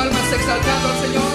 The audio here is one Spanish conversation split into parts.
palmas exaltando al Señor.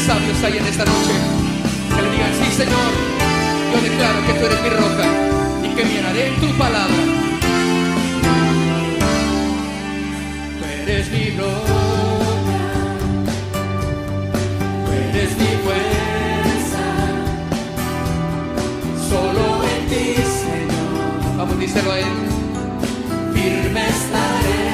Sabios hay en esta noche que le digan: sí, Señor, yo declaro que tú eres mi roca y que me llenaré en tu palabra. Tú eres mi roca, tú eres mi fuerza, solo en ti, Señor. Vamos, díselo a Él. Firme estaré.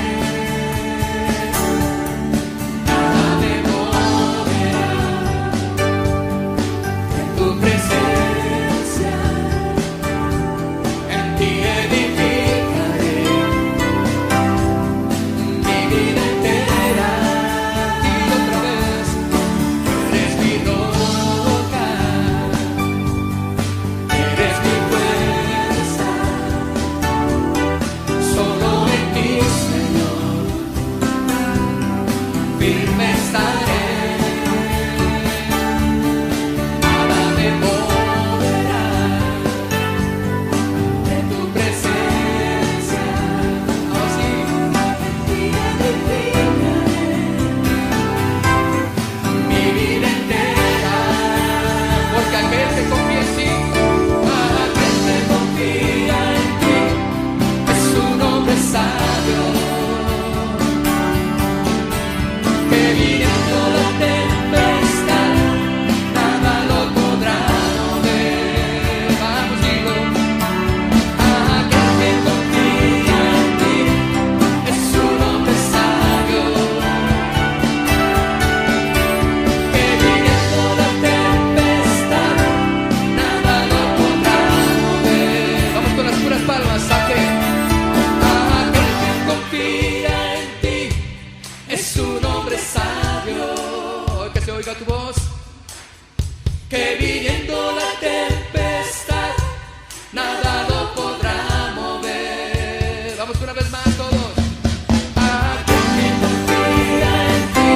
Oiga tu voz, que viniendo la tempestad, nada lo podrá mover. Vamos una vez más todos. Aquel que confía en ti,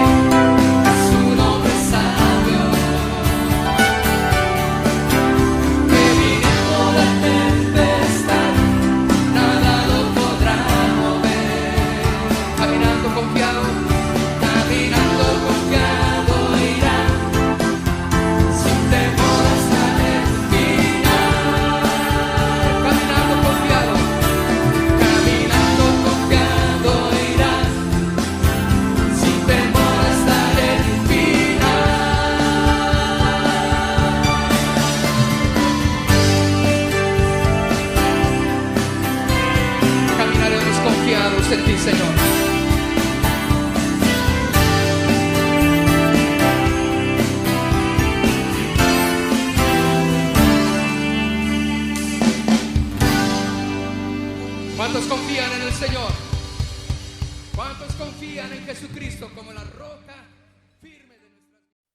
es un hombre sabio, que viniendo la tempestad, nada lo podrá mover. Caminando confiado, caminando confiado. Jesucristo como la roca firme de nuestras vidas.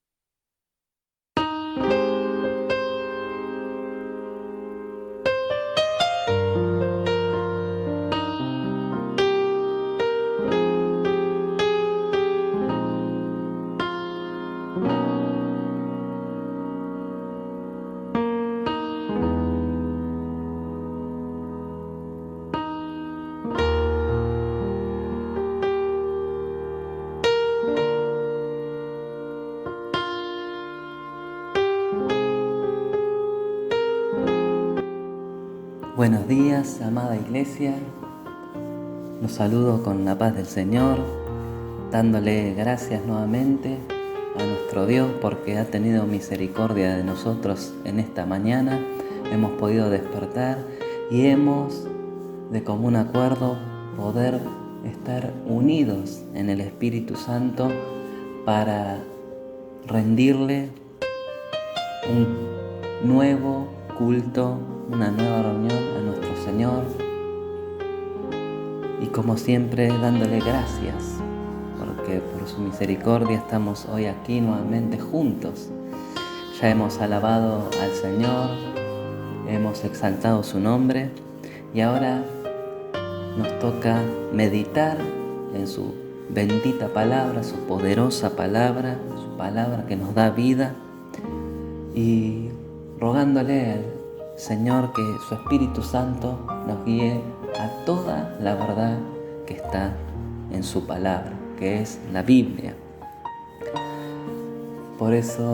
Buenos días, amada iglesia. Los saludo con la paz del Señor, dándole gracias nuevamente a nuestro Dios porque ha tenido misericordia de nosotros en esta mañana. Hemos podido despertar y hemos, de común acuerdo, poder estar unidos en el Espíritu Santo para rendirle un nuevo culto, una nueva reunión a nuestro Señor, y como siempre dándole gracias porque por su misericordia estamos hoy aquí nuevamente juntos. Ya hemos alabado al Señor, hemos exaltado su nombre y ahora nos toca meditar en su bendita palabra, su poderosa palabra, su palabra que nos da vida, y rogándole al Señor que su Espíritu Santo nos guíe a toda la verdad que está en su palabra, que es la Biblia. Por eso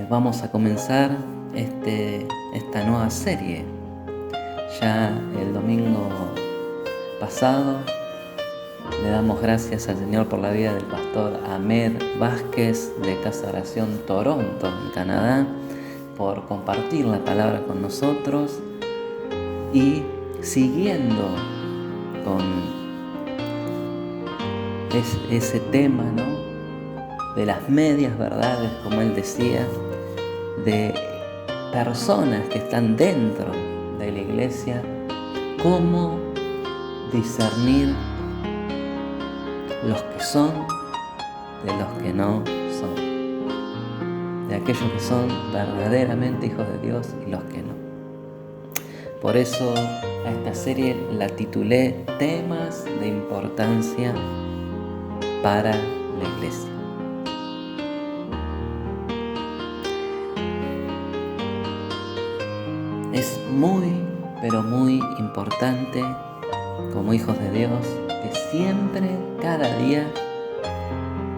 vamos a comenzar esta nueva serie. Ya el domingo pasado le damos gracias al Señor por la vida del pastor Ahmed Vázquez de Casa Oración Toronto, en Canadá, por compartir la palabra con nosotros, y siguiendo con ese tema, ¿no?, de las medias verdades, como él decía, de personas que están dentro de la iglesia, cómo discernir los que son de los que no son, de aquellos que son verdaderamente hijos de Dios y los que no. Por eso a esta serie la titulé Temas de importancia para la iglesia. Es muy, pero muy importante como hijos de Dios que siempre, cada día,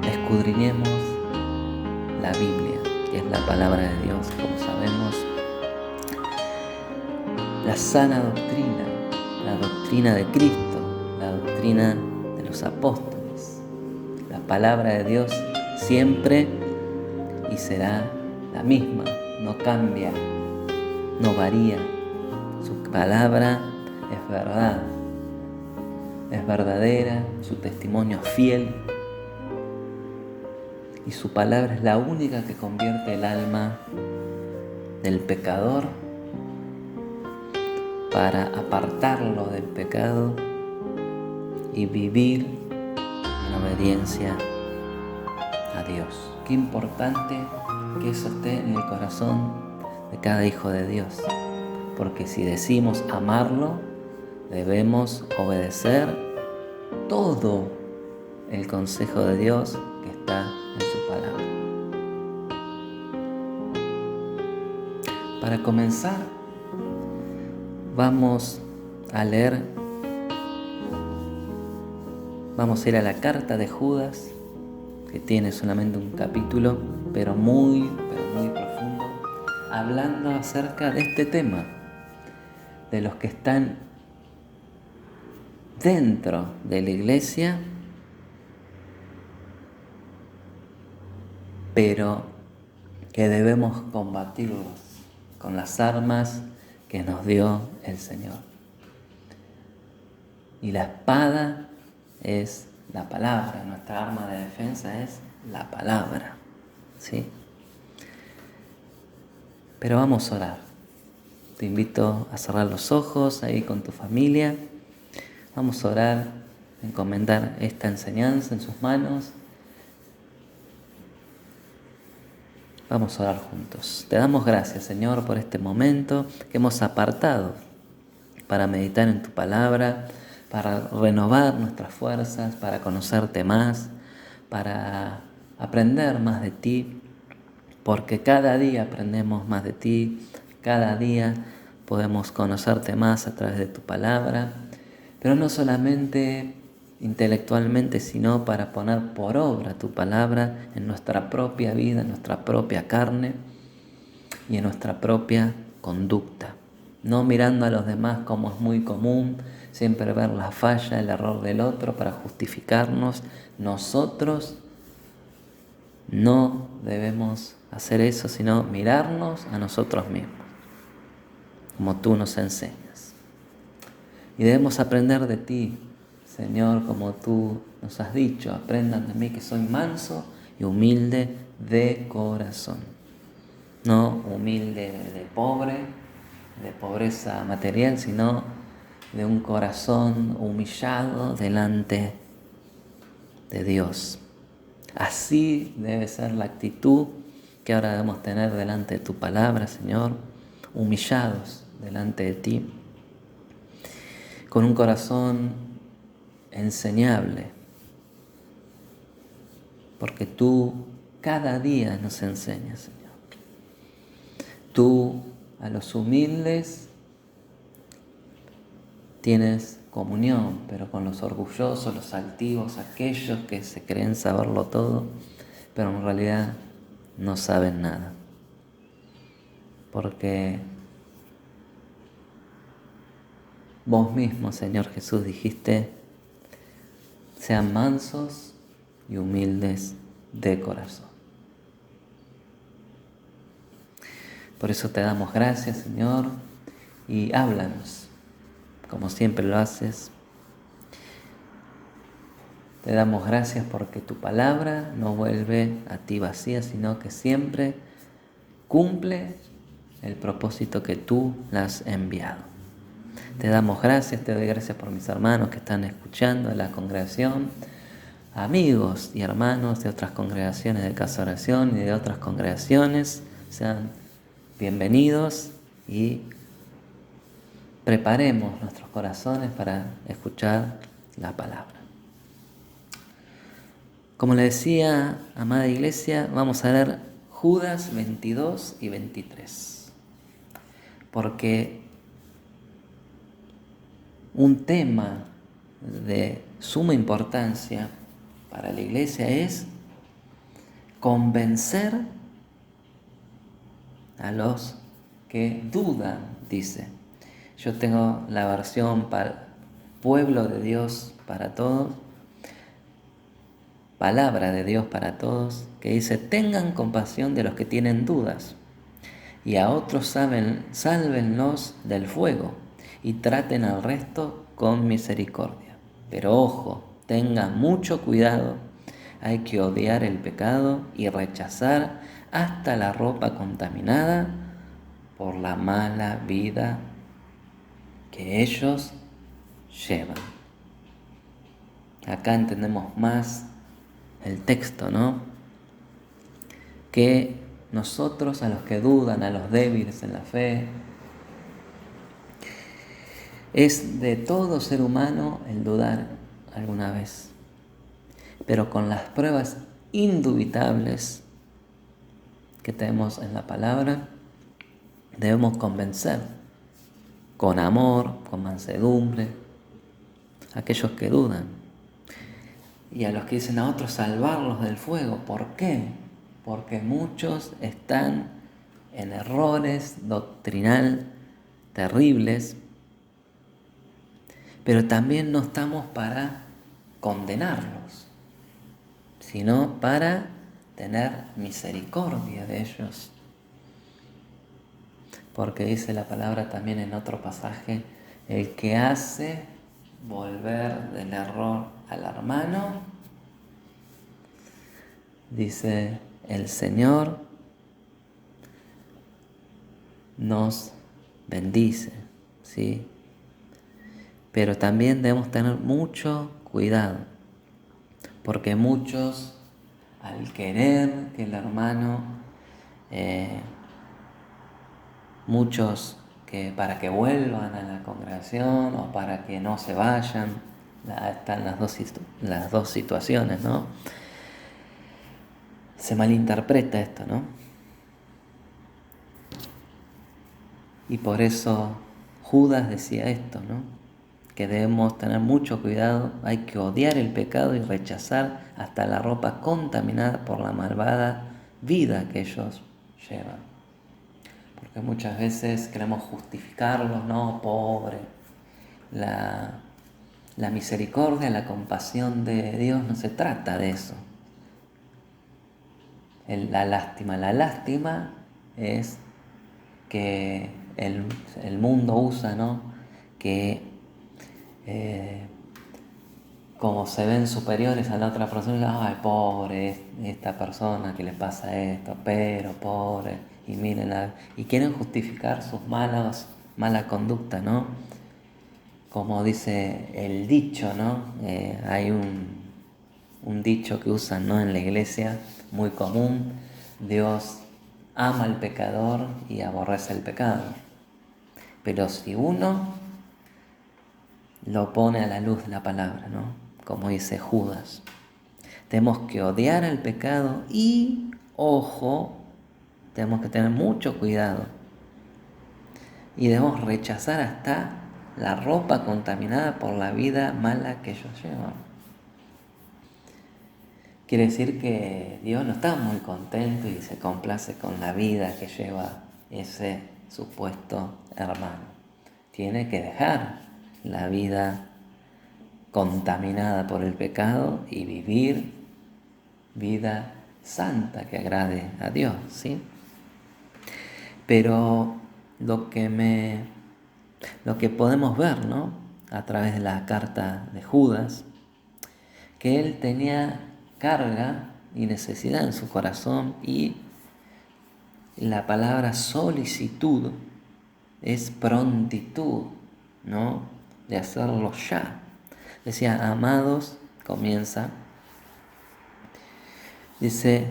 escudriñemos la Biblia, que es la palabra de Dios, como sabemos, la sana doctrina, la doctrina de Cristo, la doctrina de los apóstoles. La palabra de Dios siempre y será la misma, no cambia, no varía. Su palabra es verdad, es verdadera, su testimonio es fiel, y su palabra es la única que convierte el alma del pecador para apartarlo del pecado y vivir en obediencia a Dios. Qué importante que eso esté en el corazón de cada hijo de Dios, porque si decimos amarlo, debemos obedecer todo el consejo de Dios que está en su palabra. Para comenzar, vamos a leer, vamos a ir a la carta de Judas, que tiene solamente un capítulo, pero muy profundo, hablando acerca de este tema, de los que están dentro de la iglesia, pero que debemos combatirlos con las armas que nos dio el Señor. Y la espada es la palabra, nuestra arma de defensa es la palabra, ¿sí? Pero vamos a orar. Te invito a cerrar los ojos ahí con tu familia. Vamos a orar encomendar esta enseñanza en sus manos. Vamos a orar juntos. Te damos gracias, Señor, por este momento que hemos apartado para meditar en tu palabra, para renovar nuestras fuerzas, para conocerte más, para aprender más de ti, porque cada día aprendemos más de ti, cada día podemos conocerte más a través de tu palabra, pero no solamente intelectualmente, sino para poner por obra tu palabra en nuestra propia vida, en nuestra propia carne y en nuestra propia conducta. No mirando a los demás como es muy común, siempre ver la falla, el error del otro para justificarnos. Nosotros no debemos hacer eso, sino mirarnos a nosotros mismos, como tú nos enseñas. Y debemos aprender de ti, Señor, como tú nos has dicho, aprendan de mí que soy manso y humilde de corazón. No humilde de pobre, de pobreza material, sino de un corazón humillado delante de Dios. Así debe ser la actitud que ahora debemos tener delante de tu palabra, Señor, humillados delante de ti, con un corazón enseñable, porque tú cada día nos enseñas, Señor. Tú a los humildes tienes comunión, pero con los orgullosos, los altivos, aquellos que se creen saberlo todo, pero en realidad no saben nada. Porque vos mismo, Señor Jesús, dijiste, sean mansos y humildes de corazón. Por eso te damos gracias, Señor, y háblanos, como siempre lo haces. Te damos gracias porque tu palabra no vuelve a ti vacía, sino que siempre cumple el propósito que tú la has enviado. Te damos gracias, te doy gracias por mis hermanos que están escuchando en la congregación, amigos y hermanos de otras congregaciones de Casa Oración y de otras congregaciones. Sean bienvenidos y preparemos nuestros corazones para escuchar la palabra. Como le decía, amada iglesia, vamos a leer Judas 22 y 23. Porque un tema de suma importancia para la iglesia es convencer a los que dudan, dice. Yo tengo la versión para pueblo de Dios para todos, palabra de Dios para todos, que dice, tengan compasión de los que tienen dudas, y a otros sálvenlos del fuego, y traten al resto con misericordia. Pero ojo, tengan mucho cuidado, hay que odiar el pecado y rechazar hasta la ropa contaminada por la mala vida que ellos llevan. Acá entendemos más el texto, ¿no? Que nosotros, a los que dudan, a los débiles en la fe, es de todo ser humano el dudar alguna vez, pero con las pruebas indubitables que tenemos en la palabra, debemos convencer con amor, con mansedumbre, a aquellos que dudan. Y a los que dicen a otros salvarlos del fuego. ¿Por qué? Porque muchos están en errores doctrinal terribles, pero también no estamos para condenarlos, sino para tener misericordia de ellos. Porque dice la palabra también en otro pasaje, el que hace volver del error al hermano, dice el Señor, nos bendice, ¿sí? Pero también debemos tener mucho cuidado, porque muchos, al querer que el hermano, muchos que para que vuelvan a la congregación o para que no se vayan, están las dos situaciones, ¿no? Se malinterpreta esto, ¿no? Y por eso Judas decía esto, ¿no? Que debemos tener mucho cuidado, hay que odiar el pecado y rechazar hasta la ropa contaminada por la malvada vida que ellos llevan. Porque muchas veces queremos justificarlos, ¿no? Pobre. La misericordia, la compasión de Dios no se trata de eso. La lástima es que el mundo usa, ¿no? Que como se ven superiores a la otra persona, ay, pobre esta persona que le pasa esto, pero pobre, y miren, y quieren justificar sus mala conducta, ¿no? Como dice el dicho, ¿no? Hay un dicho que usan, ¿no? En la iglesia, muy común: Dios ama al pecador y aborrece el pecado. Pero si uno lo pone a la luz de la palabra, ¿no? Como dice Judas, tenemos que odiar al pecado y, ojo, tenemos que tener mucho cuidado. Y debemos rechazar hasta la ropa contaminada por la vida mala que ellos llevan. Quiere decir que Dios no está muy contento y se complace con la vida que lleva ese supuesto hermano. Tiene que dejar la vida contaminada por el pecado y vivir vida santa que agrade a Dios, ¿sí? Pero lo que podemos ver, ¿no? A través de la carta de Judas, que él tenía carga y necesidad en su corazón, y la palabra solicitud es prontitud, ¿no? De hacerlo ya. Decía, amados, comienza, dice,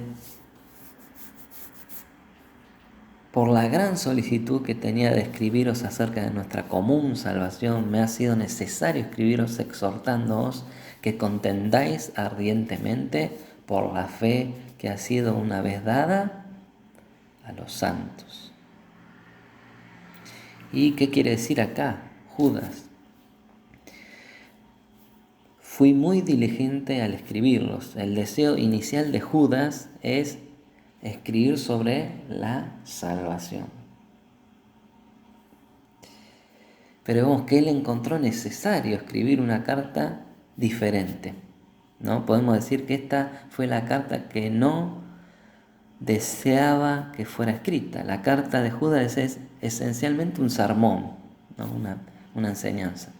por la gran solicitud que tenía de escribiros acerca de nuestra común salvación, me ha sido necesario escribiros exhortándoos que contendáis ardientemente por la fe que ha sido una vez dada a los santos. ¿Y qué quiere decir acá Judas? Fui muy diligente al escribirlos. El deseo inicial de Judas es escribir sobre la salvación. Pero vemos que él encontró necesario escribir una carta diferente, ¿no? Podemos decir que esta fue la carta que no deseaba que fuera escrita. La carta de Judas es esencialmente un sermón, ¿no? Una enseñanza.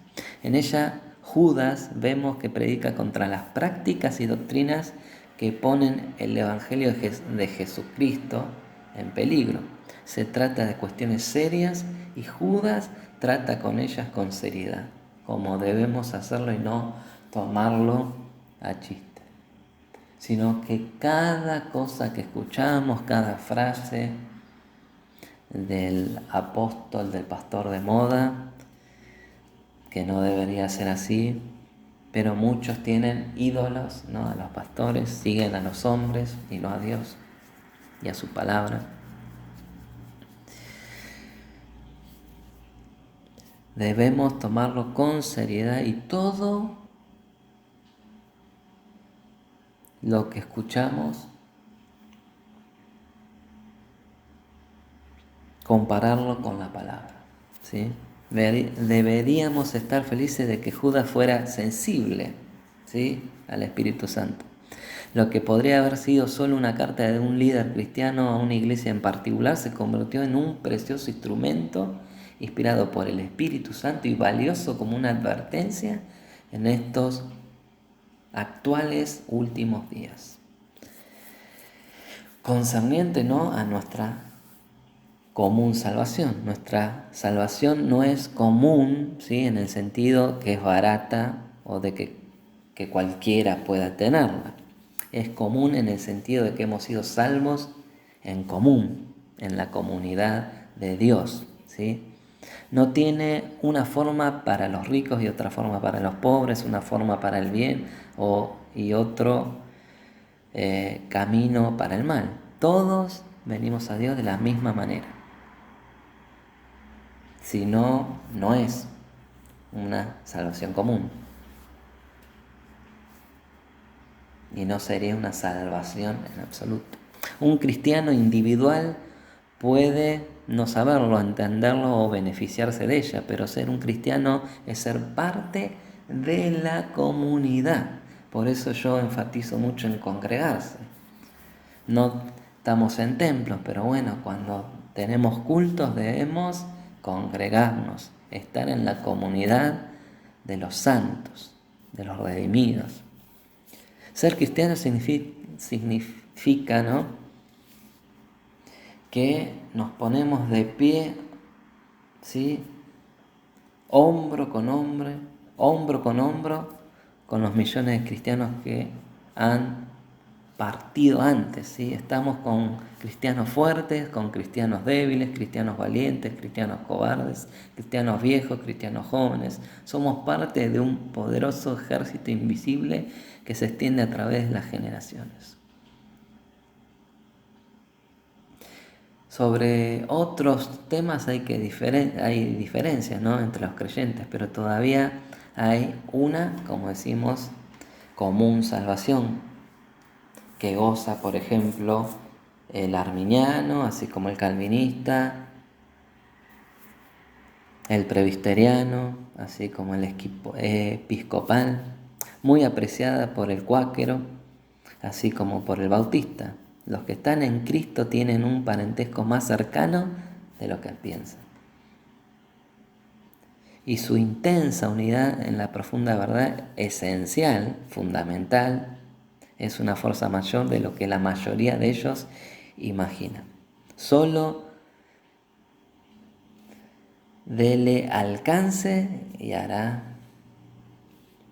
En ella Judas vemos que predica contra las prácticas y doctrinas que ponen el Evangelio de Jesucristo en peligro. Se trata de cuestiones serias y Judas trata con ellas con seriedad, como debemos hacerlo y no tomarlo a chiste, sino que cada cosa que escuchamos, cada frase del apóstol, del pastor de moda, que no debería ser así, pero muchos tienen ídolos, ¿no? A los pastores, siguen a los hombres y no a Dios y a su palabra. Debemos tomarlo con seriedad y todo lo que escuchamos compararlo con la palabra, ¿sí? Deberíamos estar felices de que Judas fuera sensible, ¿sí? Al Espíritu Santo. Lo que podría haber sido solo una carta de un líder cristiano a una iglesia en particular se convirtió en un precioso instrumento inspirado por el Espíritu Santo y valioso como una advertencia en estos actuales últimos días, concerniente, ¿no?, a nuestra común salvación. Nuestra salvación no es común, ¿sí?, en el sentido que es barata o de que que cualquiera pueda tenerla. Es común en el sentido de que hemos sido salvos en común, en la comunidad de Dios, ¿sí? No tiene una forma para los ricos y otra forma para los pobres, una forma para el bien y otro camino para el mal. Todos venimos a Dios de la misma manera. Si no, no es una salvación común. Y no sería una salvación en absoluto. Un cristiano individual puede no saberlo, entenderlo o beneficiarse de ella, pero ser un cristiano es ser parte de la comunidad. Por eso yo enfatizo mucho en congregarse. No estamos en templos, pero bueno, cuando tenemos cultos debemos congregarnos, estar en la comunidad de los santos, de los redimidos. Ser cristiano significa, ¿no?, que nos ponemos de pie, ¿sí?, hombro con hombro, con los millones de cristianos que han partido antes, ¿sí? Estamos con cristianos fuertes, con cristianos débiles, cristianos valientes, cristianos cobardes, cristianos viejos, cristianos jóvenes. Somos parte de un poderoso ejército invisible que se extiende a través de las generaciones. Sobre otros temas hay diferencias, ¿no?, entre los creyentes, pero todavía hay una, como decimos, común salvación, que goza, por ejemplo, el arminiano, así como el calvinista, el presbiteriano, así como el episcopal, muy apreciada por el cuáquero, así como por el bautista. Los que están en Cristo tienen un parentesco más cercano de lo que piensan. Y su intensa unidad en la profunda verdad esencial, fundamental, es una fuerza mayor de lo que la mayoría de ellos imaginan. Solo dele alcance y hará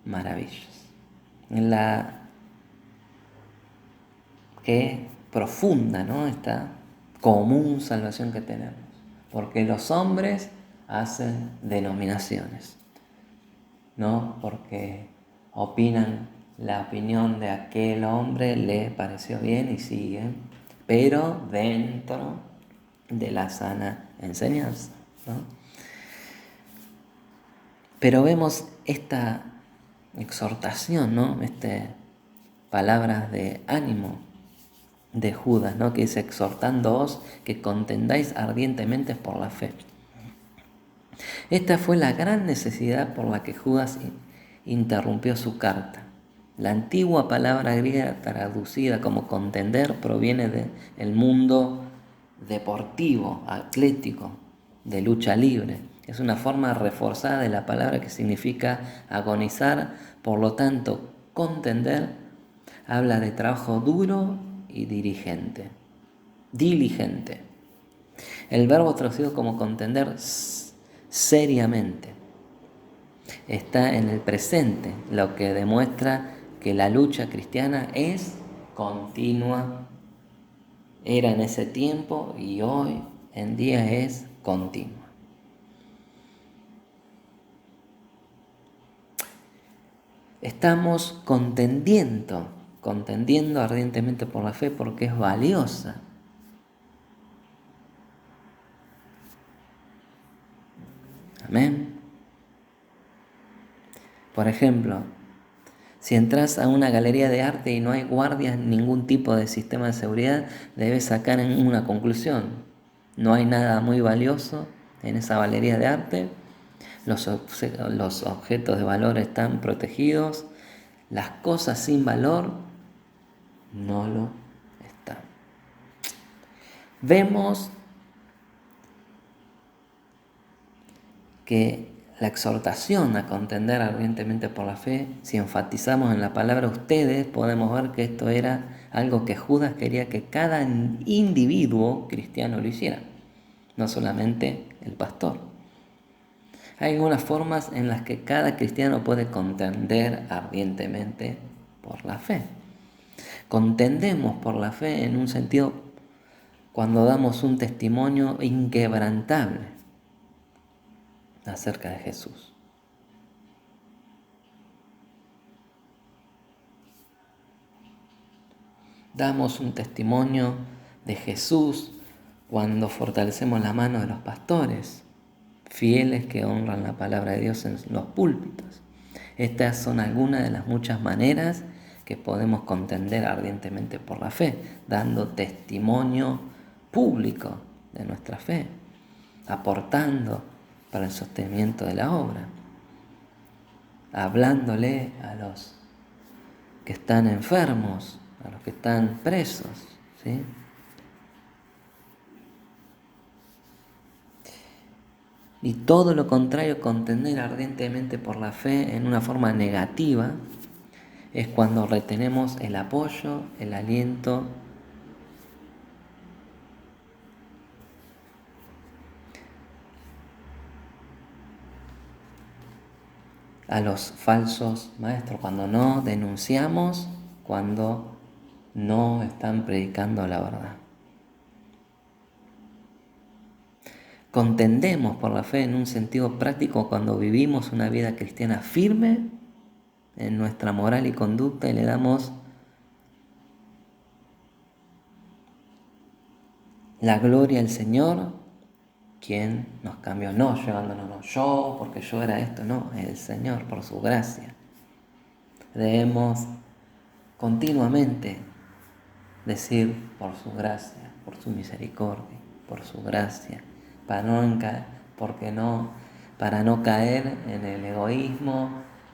maravillas. Qué profunda, ¿no?, esta común salvación que tenemos. Porque los hombres hacen denominaciones, ¿no? Porque opinan la opinión de aquel hombre, le pareció bien y siguen, pero dentro de la sana enseñanza, ¿no? Pero vemos esta exhortación, ¿no?, palabras de ánimo de Judas, ¿no?, que dice: exhortándoos que contendáis ardientemente por la fe. Esta fue la gran necesidad por la que Judas interrumpió su carta. La antigua palabra griega traducida como contender proviene del mundo deportivo, atlético, de lucha libre. Es una forma reforzada de la palabra que significa agonizar. Por lo tanto, contender habla de trabajo duro y diligente. El verbo traducido como contender seriamente está en el presente, lo que demuestra que la lucha cristiana es continua. Era en ese tiempo y hoy en día es continua. Estamos contendiendo ardientemente por la fe porque es valiosa. Amén. Por ejemplo, si entras a una galería de arte y no hay guardias, ningún tipo de sistema de seguridad, debes sacar una conclusión. No hay nada muy valioso en esa galería de arte. Los objetos de valor están protegidos. Las cosas sin valor no lo están. Vemos que la exhortación a contender ardientemente por la fe, si enfatizamos en la palabra ustedes, podemos ver que esto era algo que Judas quería que cada individuo cristiano lo hiciera, no solamente el pastor. Hay algunas formas en las que cada cristiano puede contender ardientemente por la fe. Contendemos por la fe en un sentido cuando damos un testimonio inquebrantable acerca de Jesús. Damos un testimonio de Jesús cuando fortalecemos la mano de los pastores, fieles que honran la palabra de Dios en los púlpitos. Estas son algunas de las muchas maneras que podemos contender ardientemente por la fe, dando testimonio público de nuestra fe, aportando para el sostenimiento de la obra, hablándole a los que están enfermos, a los que están presos, ¿sí? Y todo lo contrario, contender ardientemente por la fe en una forma negativa, es cuando retenemos el apoyo, el aliento, a los falsos maestros, cuando no denunciamos, cuando no están predicando la verdad. Contendemos por la fe en un sentido práctico cuando vivimos una vida cristiana firme en nuestra moral y conducta y le damos la gloria al Señor, quien nos cambió, no llevándonos yo porque yo era esto, no, el Señor por su gracia. Debemos continuamente decir por su gracia, por su misericordia, por su gracia, para no caer en el egoísmo,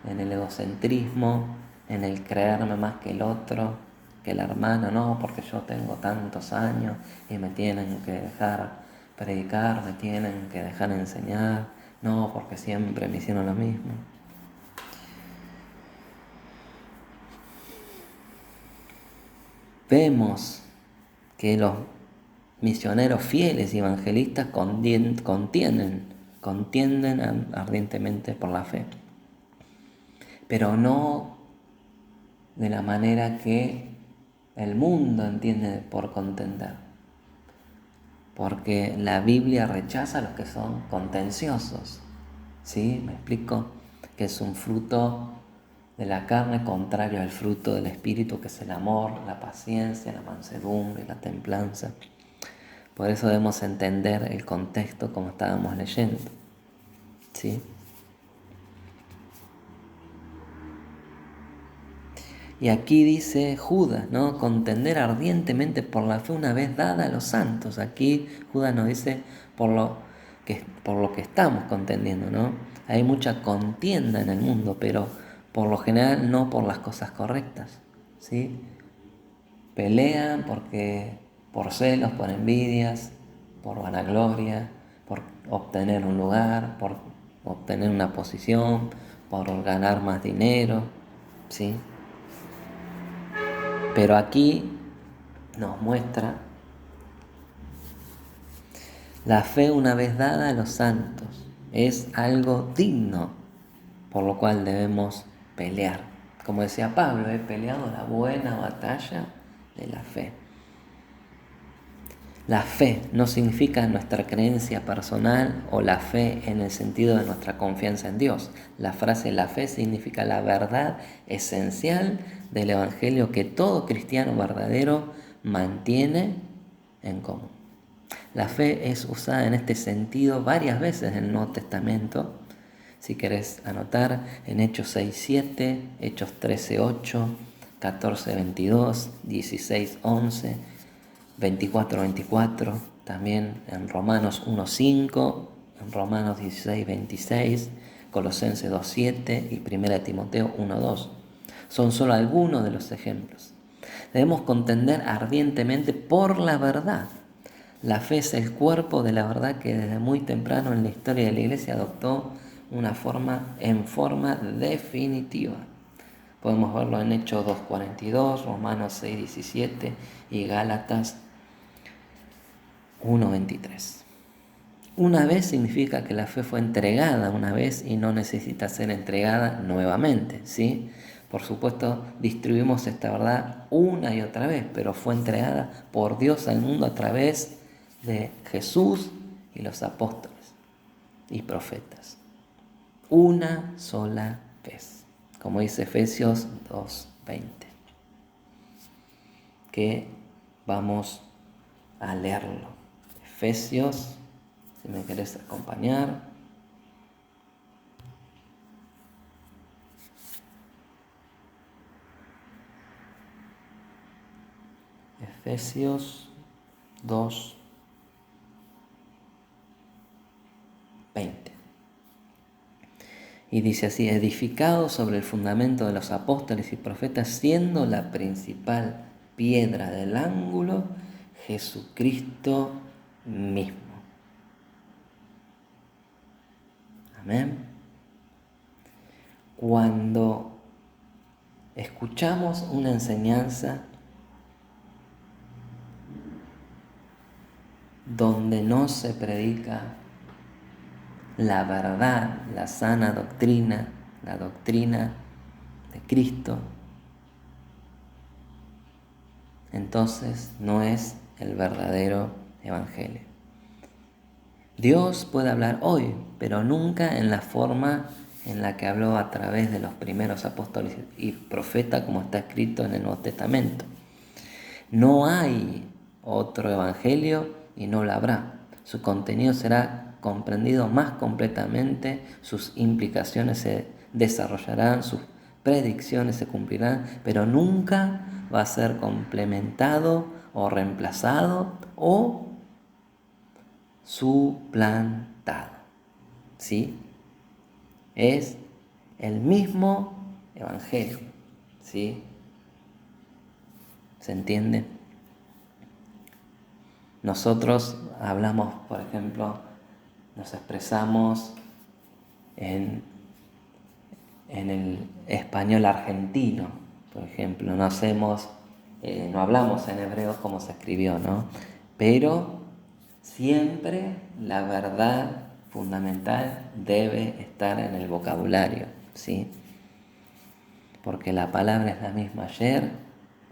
en el egocentrismo, en el creerme más que el otro, que el hermano, no, porque yo tengo tantos años y me tienen que dejar predicar, me tienen que dejar enseñar, no, porque siempre me hicieron lo mismo. Vemos que los misioneros fieles y evangelistas contienden ardientemente por la fe, pero no de la manera que el mundo entiende por contender, porque la Biblia rechaza a los que son contenciosos, ¿sí? ¿Me explico? Que es un fruto de la carne contrario al fruto del Espíritu, que es el amor, la paciencia, la mansedumbre, la templanza. Por eso debemos entender el contexto como estábamos leyendo, ¿sí? Y aquí dice Judas, ¿no? Contender ardientemente por la fe una vez dada a los santos. Aquí Judas nos dice por lo que estamos contendiendo, ¿no? Hay mucha contienda en el mundo, pero por lo general no por las cosas correctas, ¿sí? Pelean por celos, por envidias, por vanagloria, por obtener un lugar, por obtener una posición, por ganar más dinero, ¿sí? Pero aquí nos muestra la fe una vez dada a los santos. Es algo digno, por lo cual debemos pelear. Como decía Pablo, he peleado la buena batalla de la fe. La fe no significa nuestra creencia personal o la fe en el sentido de nuestra confianza en Dios. La frase la fe significa la verdad esencial del Evangelio que todo cristiano verdadero mantiene en común. La fe es usada en este sentido varias veces en el Nuevo Testamento. Si querés anotar, en Hechos 6:7, Hechos 13:8, 14:22, 16:11, 24:24, también en Romanos 1:5, en Romanos 16:26, Colosenses 2:7 y 1 Timoteo 1:2. Son solo algunos de los ejemplos. Debemos contender ardientemente por la verdad. La fe es el cuerpo de la verdad que desde muy temprano en la historia de la Iglesia adoptó en forma definitiva. Podemos verlo en Hechos 2:42, Romanos 6:17 y Gálatas 1:23. Una vez significa que la fe fue entregada una vez y no necesita ser entregada nuevamente, ¿sí? Por supuesto, distribuimos esta verdad una y otra vez, pero fue entregada por Dios al mundo a través de Jesús y los apóstoles y profetas. Una sola vez, como dice Efesios 2:20, que vamos a leerlo. Efesios, si me querés acompañar. Efesios 2:20. Y dice así: edificado sobre el fundamento de los apóstoles y profetas, siendo la principal piedra del ángulo Jesucristo mismo. Amén. Cuando escuchamos una enseñanza donde no se predica la verdad, la sana doctrina, la doctrina de Cristo, entonces no es el verdadero evangelio. Dios puede hablar hoy, pero nunca en la forma en la que habló a través de los primeros apóstoles y profetas, como está escrito en el Nuevo Testamento. No hay otro evangelio y no lo habrá. Su contenido será comprendido más completamente, sus implicaciones se desarrollarán, sus predicciones se cumplirán, pero nunca va a ser complementado o reemplazado o suplantado. ¿Sí? Es el mismo evangelio. ¿Sí? ¿Se entiende? Nosotros hablamos, por ejemplo, nos expresamos en el español argentino, por ejemplo, no hablamos en hebreo como se escribió, ¿no? Pero siempre la verdad fundamental debe estar en el vocabulario, ¿sí? Porque la palabra es la misma ayer,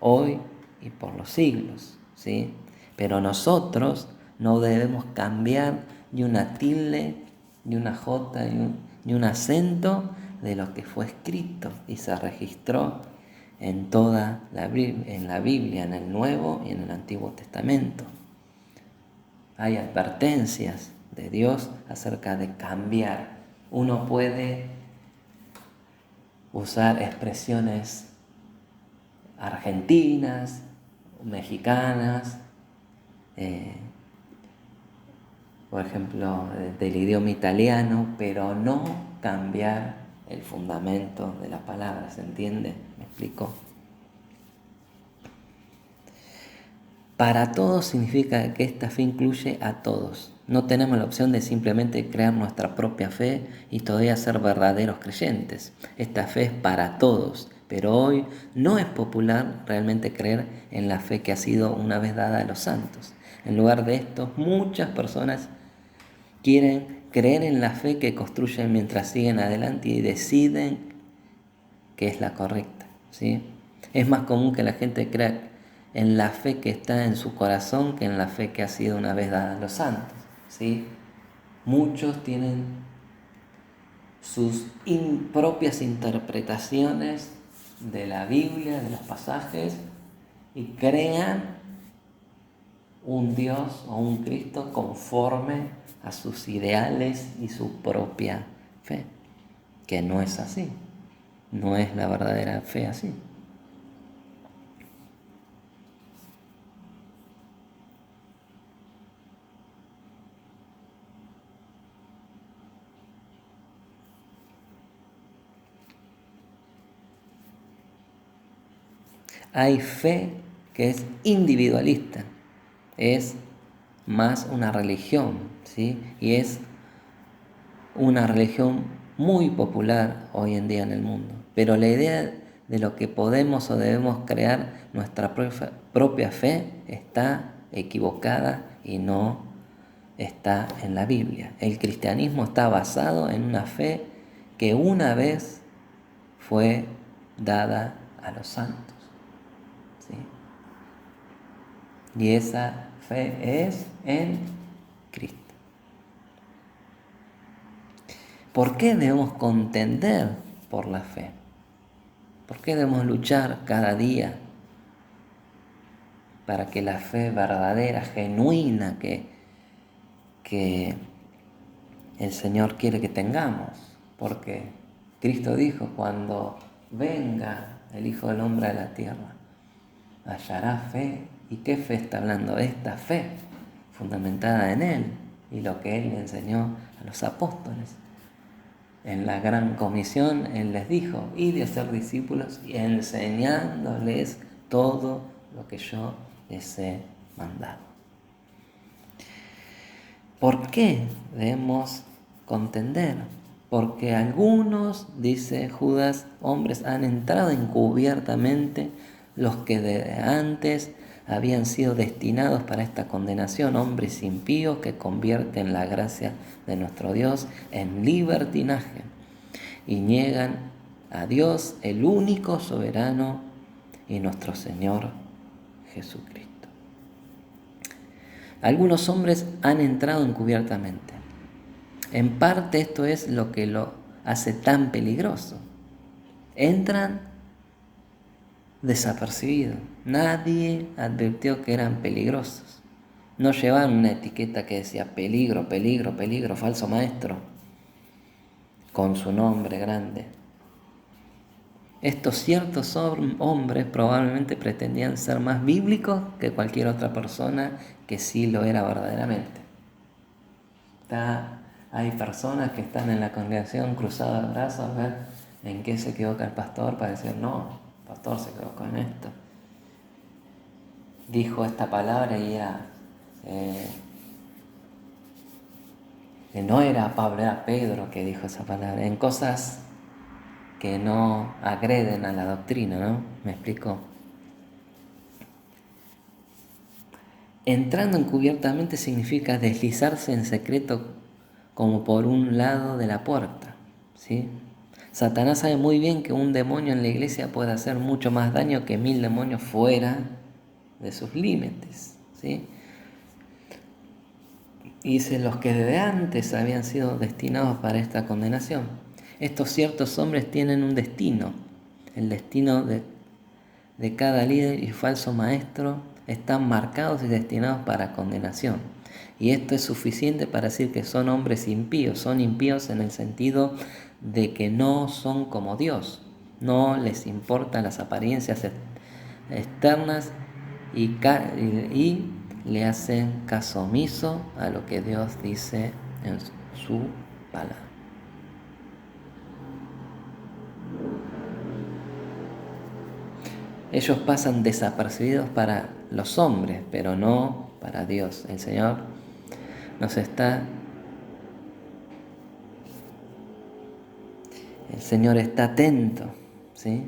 hoy y por los siglos, ¿sí? Pero nosotros no debemos cambiar ni una tilde, ni una jota, ni un acento de lo que fue escrito y se registró en toda en la Biblia, en el Nuevo y en el Antiguo Testamento. Hay advertencias de Dios acerca de cambiar. Uno puede usar expresiones argentinas, mexicanas, por ejemplo, del idioma italiano, pero no cambiar el fundamento de la palabra, ¿se entiende? ¿Me explico? Para todos significa que esta fe incluye a todos. No tenemos la opción de simplemente crear nuestra propia fe y todavía ser verdaderos creyentes. Esta fe es para todos, pero hoy no es popular realmente creer en la fe que ha sido una vez dada a los santos. En lugar de esto, muchas personas quieren creer en la fe que construyen mientras siguen adelante y deciden que es la correcta, ¿sí? Es más común que la gente crea en la fe que está en su corazón que en la fe que ha sido una vez dada a los santos, ¿sí? Muchos tienen sus propias interpretaciones de la Biblia, de los pasajes, y crean un Dios o un Cristo conforme a sus ideales y su propia fe, que no es así, no es la verdadera fe así. Hay fe que es individualista, es más una religión, ¿sí? Y es una religión muy popular hoy en día en el mundo. Pero la idea de lo que podemos o debemos crear nuestra propia fe está equivocada y no está en la Biblia. El cristianismo está basado en una fe que una vez fue dada a los santos, ¿sí? Y esa fe es en Cristo. ¿Por qué debemos contender por la fe? ¿Por qué debemos luchar cada día para que la fe verdadera, genuina, que el Señor quiere que tengamos? Porque Cristo dijo, cuando venga el Hijo del Hombre a la tierra, hallará fe. ¿Y qué fe está hablando? Esta fe fundamentada en Él y lo que Él le enseñó a los apóstoles. En la gran comisión Él les dijo, id a ser discípulos y enseñándoles todo lo que yo les he mandado. ¿Por qué debemos contender? Porque algunos, dice Judas, hombres han entrado encubiertamente, los que de antes habían sido destinados para esta condenación, hombres impíos que convierten la gracia de nuestro Dios en libertinaje y niegan a Dios, el único soberano y nuestro Señor Jesucristo. Algunos hombres han entrado encubiertamente. En parte esto es lo que lo hace tan peligroso. Entran desapercibidos. Nadie advirtió que eran peligrosos. No llevaban una etiqueta que decía peligro, peligro, peligro, falso maestro, con su nombre grande. Estos ciertos hombres probablemente pretendían ser más bíblicos que cualquier otra persona que sí lo era verdaderamente. Hay personas que están en la congregación cruzadas de brazos a ver en qué se equivoca el pastor para decir, no, el pastor se equivocó en esto. Dijo esta palabra y no era Pablo, era Pedro que dijo esa palabra, en cosas que no agreden a la doctrina, ¿no? ¿Me explico? Entrando encubiertamente significa deslizarse en secreto como por un lado de la puerta, ¿sí? Satanás sabe muy bien que un demonio en la iglesia puede hacer mucho más daño que 1000 demonios fuera de sus límites, ¿sí? Y dice, los que desde antes habían sido destinados para esta condenación. Estos ciertos hombres tienen un destino. El destino de cada líder y falso maestro están marcados y destinados para condenación. Y esto es suficiente para decir que son hombres impíos. Son impíos en el sentido de que no son como Dios. No les importan las apariencias externas y le hacen caso omiso a lo que Dios dice en su palabra. Ellos pasan desapercibidos para los hombres, pero no para Dios. El Señor está atento, ¿sí?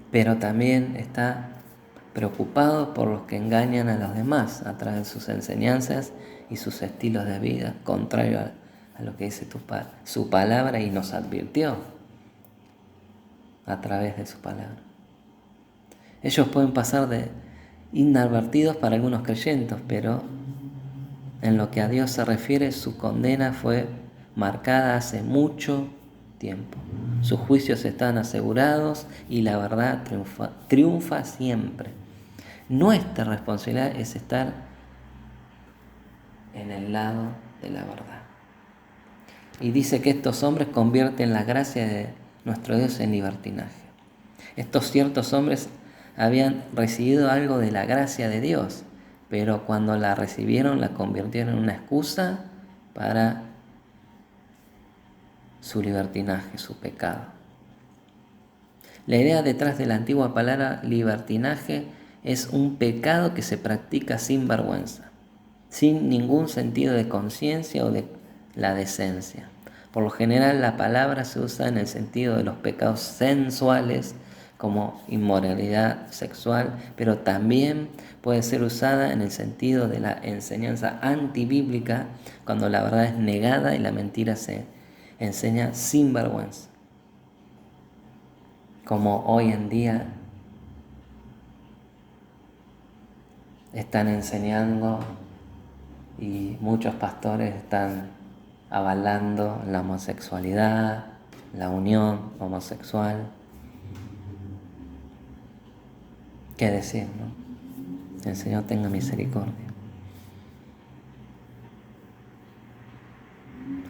Pero también está preocupado por los que engañan a los demás a través de sus enseñanzas y sus estilos de vida, contrario a lo que dice su palabra y nos advirtió a través de su palabra. Ellos pueden pasar de inadvertidos para algunos creyentes, pero en lo que a Dios se refiere, su condena fue marcada hace mucho tiempo. Sus juicios están asegurados y la verdad triunfa siempre. Nuestra responsabilidad es estar en el lado de la verdad. Y dice que estos hombres convierten la gracia de nuestro Dios en libertinaje. Estos ciertos hombres habían recibido algo de la gracia de Dios, pero cuando la recibieron la convirtieron en una excusa para su libertinaje, su pecado. La idea detrás de la antigua palabra libertinaje es un pecado que se practica sin vergüenza, sin ningún sentido de conciencia o de la decencia. Por lo general la palabra se usa en el sentido de los pecados sensuales, como inmoralidad sexual, pero también puede ser usada en el sentido de la enseñanza antibíblica, cuando la verdad es negada y la mentira se enseña sin vergüenza. Como hoy en día están enseñando y muchos pastores están avalando la homosexualidad, la unión homosexual. ¿Qué decir, no? El Señor tenga misericordia.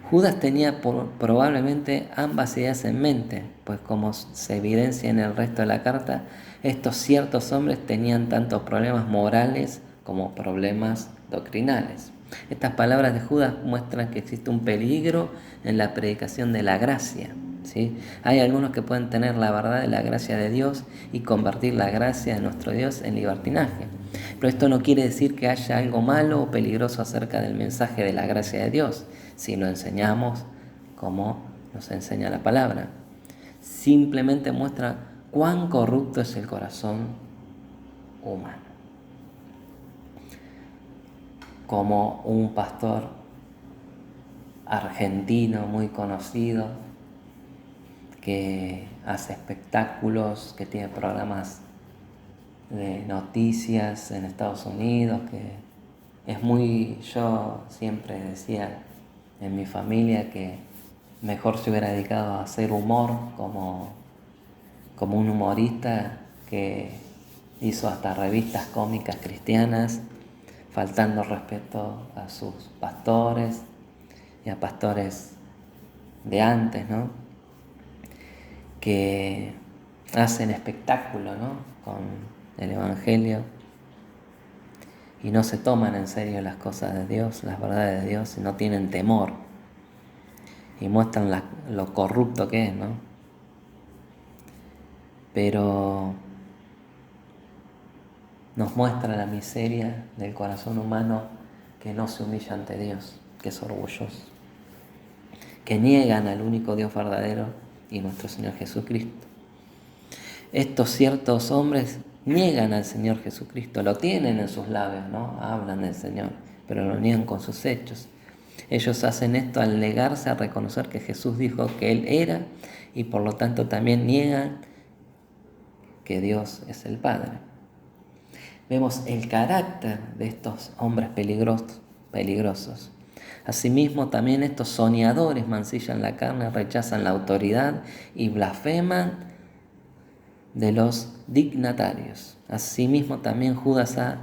Judas tenía probablemente ambas ideas en mente, pues como se evidencia en el resto de la carta, estos ciertos hombres tenían tanto problemas morales como problemas doctrinales. Estas palabras de Judas muestran que existe un peligro en la predicación de la gracia, ¿sí? Hay algunos que pueden tener la verdad de la gracia de Dios y convertir la gracia de nuestro Dios en libertinaje. Pero esto no quiere decir que haya algo malo o peligroso acerca del mensaje de la gracia de Dios, si lo enseñamos como nos enseña la palabra. Simplemente muestra cuán corrupto es el corazón humano. Como un pastor argentino muy conocido que hace espectáculos, que tiene programas de noticias en Estados Unidos, que yo siempre decía en mi familia que mejor se hubiera dedicado a hacer humor como un humorista que hizo hasta revistas cómicas cristianas, faltando respeto a sus pastores y a pastores de antes, ¿no? Que hacen espectáculo, ¿no? Con el Evangelio y no se toman en serio las cosas de Dios, las verdades de Dios, y no tienen temor y muestran lo corrupto que es, ¿no? Pero nos muestra la miseria del corazón humano que no se humilla ante Dios, que es orgulloso, que niegan al único Dios verdadero y nuestro Señor Jesucristo. Estos ciertos hombres niegan al Señor Jesucristo, lo tienen en sus labios, ¿no? Hablan del Señor, pero lo niegan con sus hechos. Ellos hacen esto al negarse a reconocer que Jesús dijo que Él era, y por lo tanto también niegan que Dios es el Padre. Vemos el carácter de estos hombres peligrosos. Asimismo, también estos soñadores mancillan la carne, rechazan la autoridad y blasfeman de los dignatarios. Asimismo, también Judas ha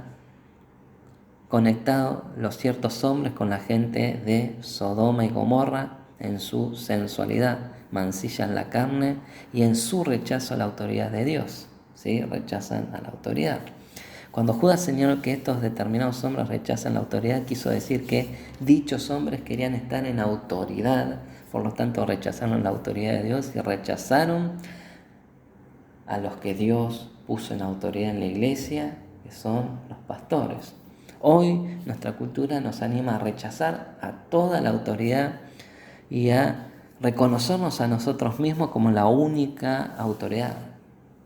conectado los ciertos hombres con la gente de Sodoma y Gomorra en su sensualidad, mancillan la carne y en su rechazo a la autoridad de Dios, ¿sí? Rechazan a la autoridad. Cuando Judas señaló que estos determinados hombres rechazan la autoridad, quiso decir que dichos hombres querían estar en autoridad, por lo tanto rechazaron la autoridad de Dios y rechazaron a los que Dios puso en autoridad en la iglesia, que son los pastores. Hoy nuestra cultura nos anima a rechazar a toda la autoridad y a reconocernos a nosotros mismos como la única autoridad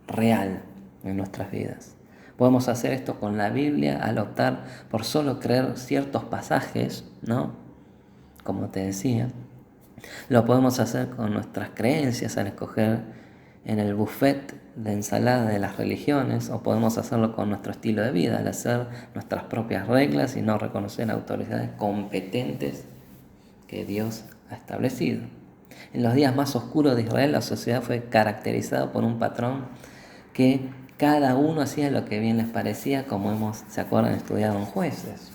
real en nuestras vidas. Podemos hacer esto con la Biblia al optar por solo creer ciertos pasajes, ¿no? Como te decía. Lo podemos hacer con nuestras creencias al escoger en el buffet de ensalada de las religiones, o podemos hacerlo con nuestro estilo de vida, al hacer nuestras propias reglas y no reconocer autoridades competentes que Dios ha establecido. En los días más oscuros de Israel, la sociedad fue caracterizada por un patrón que cada uno hacía lo que bien les parecía, como se acuerdan, estudiado en Jueces.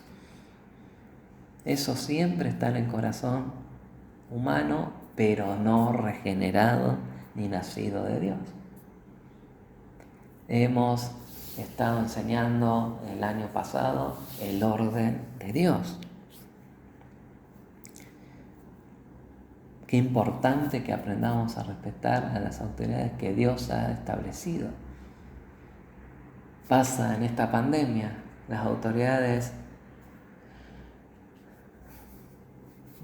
Eso siempre está en el corazón humano, pero no regenerado ni nacido de Dios. Hemos estado enseñando el año pasado el orden de Dios. Qué importante que aprendamos a respetar a las autoridades que Dios ha establecido. Pasa en esta pandemia, las autoridades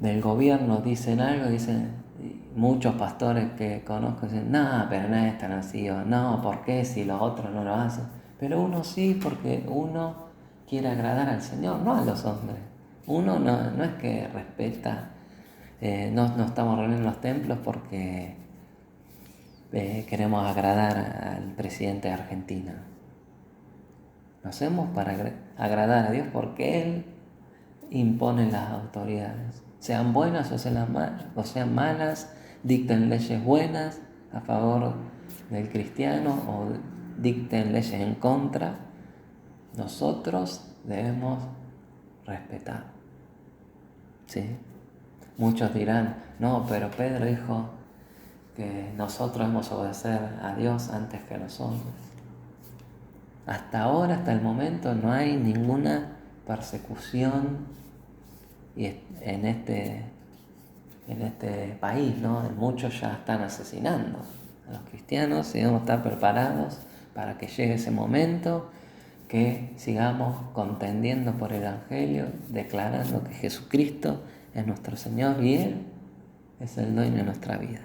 del gobierno dicen algo, dicen Y muchos pastores que conozco dicen, no, pero no es tan así, o no, ¿por qué si los otros no lo hacen? Pero uno sí, porque uno quiere agradar al Señor, no a los hombres. Uno no es que respeta, no estamos reuniendo en los templos porque queremos agradar al presidente de Argentina. Lo hacemos para agradar a Dios porque Él impone las autoridades. Sean buenas o sean malas, dicten leyes buenas a favor del cristiano o dicten leyes en contra. Nosotros debemos respetar. ¿Sí? Muchos dirán, no, pero Pedro dijo que nosotros debemos obedecer a Dios antes que a los hombres. Hasta ahora, hasta el momento, no hay ninguna persecución en este país, ¿no? Muchos ya están asesinando a los cristianos y debemos estar preparados para que llegue ese momento, que sigamos contendiendo por el Evangelio, declarando que Jesucristo es nuestro Señor y Él es el dueño de nuestra vida.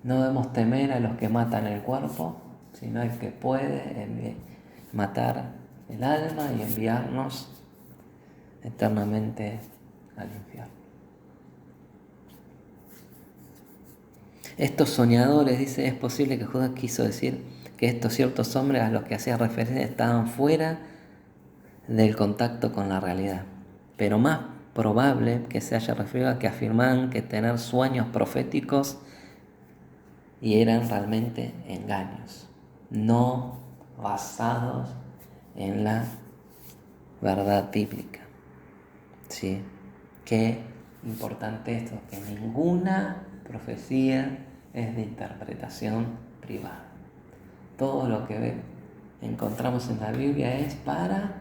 No debemos temer a los que matan el cuerpo, sino al que puede matar el alma y enviarnos eternamente al infierno. Estos soñadores, dice, es posible que Judas quiso decir que estos ciertos hombres a los que hacía referencia estaban fuera del contacto con la realidad, pero más probable que se haya referido a que afirmaban que tener sueños proféticos y eran realmente engaños, no basados en la verdad bíblica. ¿Sí? Qué importante esto, que ninguna profecía es de interpretación privada. Todo lo que encontramos en la Biblia es para,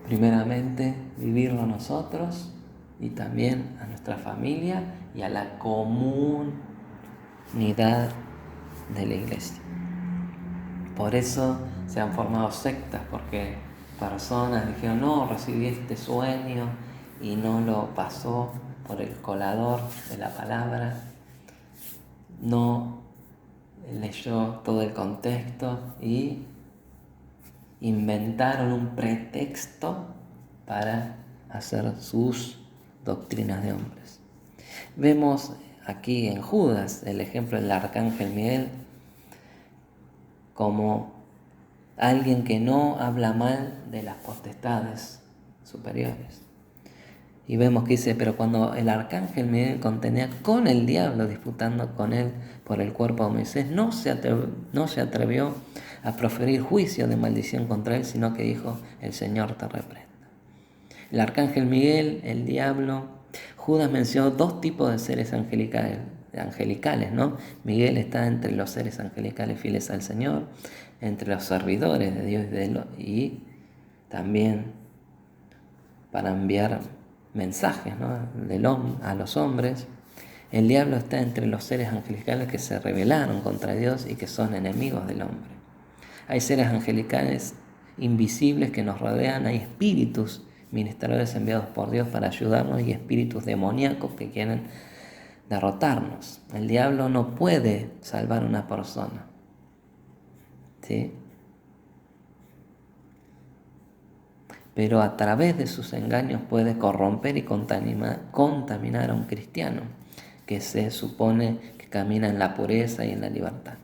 primeramente, vivirlo nosotros y también a nuestra familia y a la comunidad de la iglesia. Por eso se han formado sectas, porque personas dijeron, no, recibí este sueño y no lo pasó por el colador de la palabra, no leyó todo el contexto y inventaron un pretexto para hacer sus doctrinas de hombres. Vemos aquí en Judas el ejemplo del arcángel Miguel como alguien que no habla mal de las potestades superiores. Y vemos que dice, pero cuando el arcángel Miguel contenía con el diablo disputando con él por el cuerpo de Moisés, no se atrevió a proferir juicio de maldición contra él, sino que dijo, el Señor te reprenda. El arcángel Miguel, el diablo, Judas mencionó dos tipos de seres angelicales, ¿no? Miguel está entre los seres angelicales fieles al Señor, entre los servidores de Dios y también para enviar mensajes, ¿no? A los hombres. El diablo está entre los seres angelicales que se rebelaron contra Dios y que son enemigos del hombre. Hay seres angelicales invisibles que nos rodean, hay espíritus ministradores enviados por Dios para ayudarnos y espíritus demoníacos que quieren derrotarnos. El diablo no puede salvar a una persona, ¿sí? Pero a través de sus engaños puede corromper y contaminar a un cristiano que se supone que camina en la pureza y en la libertad.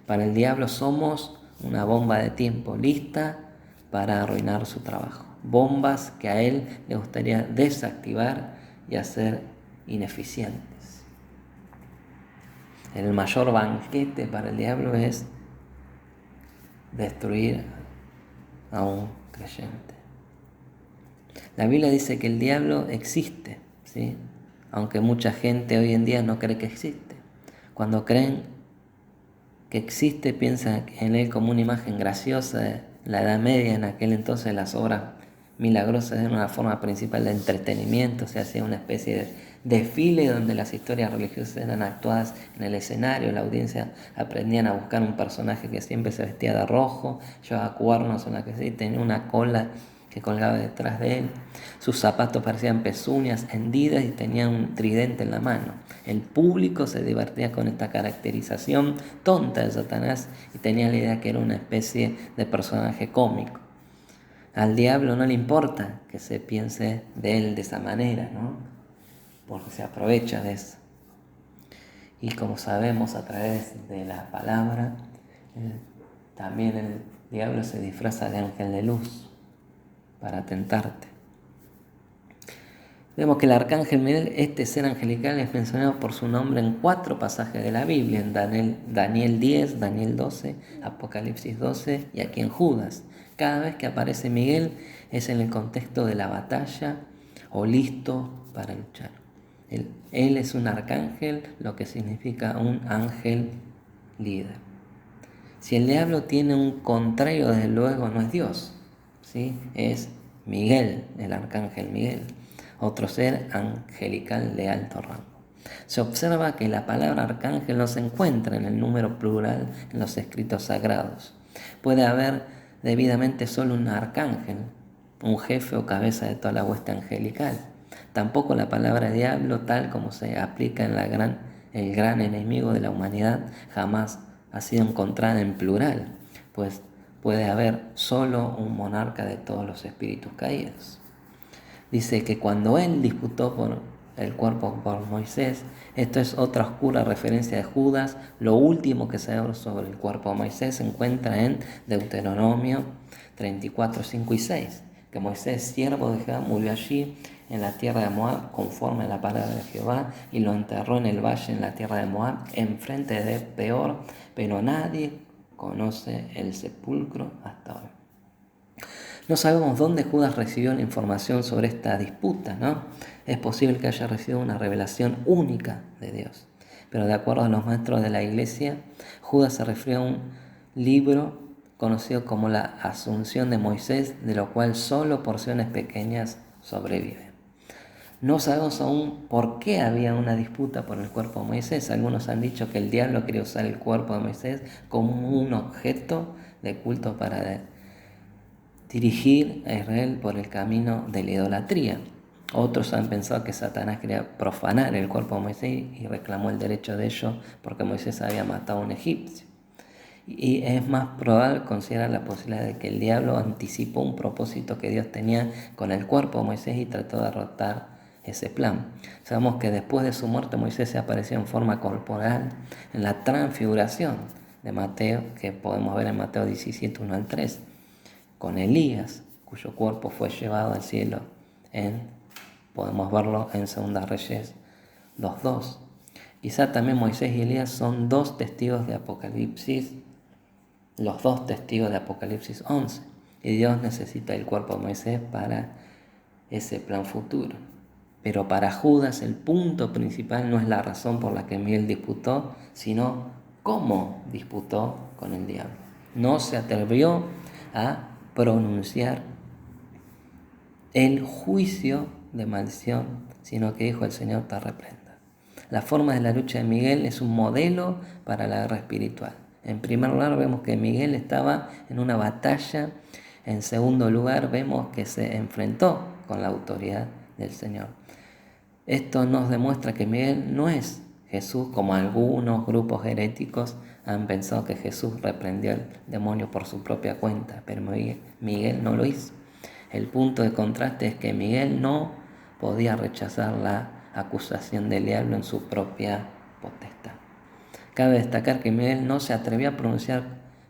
Para el diablo somos una bomba de tiempo lista para arruinar su trabajo. Bombas que a él le gustaría desactivar y hacer ineficientes. El mayor banquete para el diablo es destruir a un creyente. La Biblia dice que el diablo existe, ¿sí? Aunque mucha gente hoy en día no cree que existe. Cuando creen que existe, piensan en él como una imagen graciosa de la Edad Media. En aquel entonces las obras milagrosas eran una forma principal de entretenimiento, se hacía una especie de desfile donde las historias religiosas eran actuadas en el escenario, la audiencia aprendían a buscar un personaje que siempre se vestía de rojo, llevaba cuernos en la cabeza y tenía una cola que que colgaba detrás de él. Sus zapatos parecían pezuñas hendidas y tenía un tridente en la mano. El público se divertía con esta caracterización tonta de Satanás y tenía la idea que era una especie de personaje cómico. Al diablo no le importa que se piense de él de esa manera, ¿no? Porque se aprovecha de eso. Y como sabemos a través de la palabra, también el diablo se disfraza de ángel de luz para tentarte. Vemos que el arcángel Miguel, este ser angelical, es mencionado por su nombre en 4 pasajes de la Biblia, en Daniel 10, Daniel 12, Apocalipsis 12 y aquí en Judas. Cada vez que aparece Miguel es en el contexto de la batalla o listo para luchar. Él es un arcángel, lo que significa un ángel líder. Si el diablo tiene un contrario, desde luego no es Dios, ¿sí? Es Miguel, el arcángel Miguel, otro ser angelical de alto rango. Se observa que la palabra arcángel no se encuentra en el número plural en los escritos sagrados. Puede haber debidamente solo un arcángel, un jefe o cabeza de toda la hueste angelical. Tampoco la palabra diablo, tal como se aplica en el gran enemigo de la humanidad, jamás ha sido encontrada en plural, pues puede haber solo un monarca de todos los espíritus caídos. Dice que cuando él disputó por el cuerpo por Moisés, esto es otra oscura referencia de Judas. Lo último que sabemos sobre el cuerpo de Moisés se encuentra en Deuteronomio 34, 5 y 6, que Moisés, siervo de Jehová, murió allí en la tierra de Moab, conforme a la palabra de Jehová, y lo enterró en el valle en la tierra de Moab, enfrente de Peor, pero nadie conoce el sepulcro hasta hoy. No sabemos dónde Judas recibió la información sobre esta disputa, ¿no? Es posible que haya recibido una revelación única de Dios. Pero de acuerdo a los maestros de la iglesia, Judas se refirió a un libro conocido como la Asunción de Moisés, de lo cual solo porciones pequeñas sobreviven. No sabemos aún por qué había una disputa por el cuerpo de Moisés. Algunos han dicho que el diablo quería usar el cuerpo de Moisés como un objeto de culto para dirigir a Israel por el camino de la idolatría. Otros han pensado que Satanás quería profanar el cuerpo de Moisés y reclamó el derecho de ello porque Moisés había matado a un egipcio. Y es más probable considerar la posibilidad de que el diablo anticipó un propósito que Dios tenía con el cuerpo de Moisés y trató de derrotar ese plan. Sabemos que después de su muerte Moisés se apareció en forma corporal en la transfiguración de Mateo, que podemos ver en Mateo 17, 1 al 3, con Elías, cuyo cuerpo fue llevado al cielo. Podemos verlo en 2 Reyes 2:2. Quizá también Moisés y Elías son 2 testigos de Apocalipsis, los 2 testigos de Apocalipsis 11. Y Dios necesita el cuerpo de Moisés para ese plan futuro. Pero para Judas el punto principal no es la razón por la que Miguel disputó, sino cómo disputó con el diablo. No se atrevió a pronunciar el juicio de maldición, sino que dijo: el Señor te reprenda. La forma de la lucha de Miguel es un modelo para la guerra espiritual. En primer lugar vemos que Miguel estaba en una batalla. En segundo lugar vemos que se enfrentó con la autoridad del Señor. Esto nos demuestra que Miguel no es Jesús, como algunos grupos heréticos han pensado que Jesús reprendió al demonio por su propia cuenta, pero Miguel no lo hizo. El punto de contraste es que Miguel no podía rechazar la acusación del diablo en su propia potestad. Cabe destacar que Miguel no se atrevió a pronunciar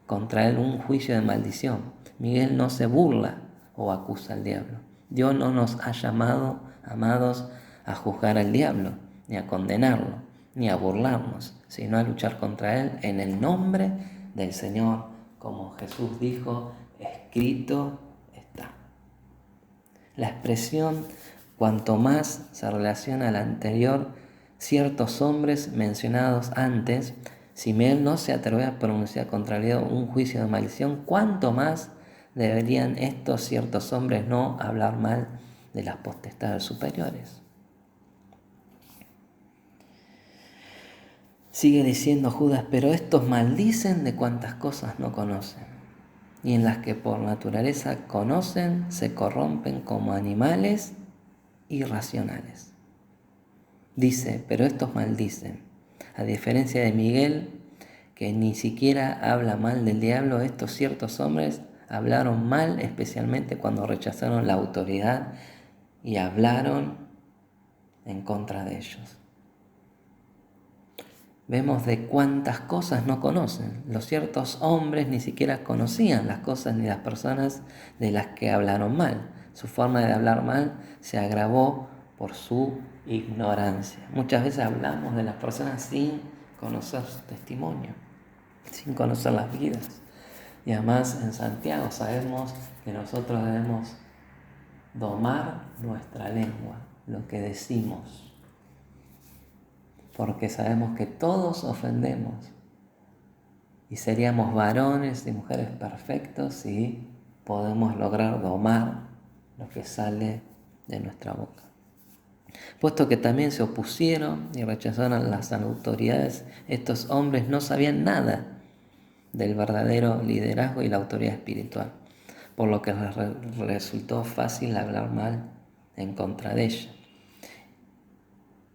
contra él un juicio de maldición. Miguel no se burla o acusa al diablo. Dios no nos ha llamado, amados, a juzgar al diablo, ni a condenarlo, ni a burlarnos, sino a luchar contra él en el nombre del Señor, como Jesús dijo: escrito está. La expresión cuanto más se relaciona a la anterior, ciertos hombres mencionados antes. Si Miguel no se atrevió a pronunciar contra el diablo un juicio de maldición, ¿cuánto más deberían estos ciertos hombres no hablar mal de las potestades superiores? Sigue diciendo Judas: pero estos maldicen de cuantas cosas no conocen. y en las que por naturaleza conocen, se corrompen como animales irracionales. Dice, pero estos maldicen. A diferencia de Miguel, que ni siquiera habla mal del diablo, estos ciertos hombres hablaron mal, especialmente cuando rechazaron la autoridad y hablaron en contra de ellos. Vemos de cuántas cosas no conocen. Los ciertos hombres ni siquiera conocían las cosas ni las personas de las que hablaron mal. Su forma de hablar mal se agravó por su ignorancia. Muchas veces hablamos de las personas sin conocer su testimonio, sin conocer las vidas. Y además en Santiago sabemos que nosotros debemos domar nuestra lengua, lo que decimos, porque sabemos que todos ofendemos y seríamos varones y mujeres perfectos si podemos lograr domar lo que sale de nuestra boca. Puesto que también se opusieron y rechazaron las autoridades, estos hombres no sabían nada del verdadero liderazgo y la autoridad espiritual, por lo que les resultó fácil hablar mal en contra de ella.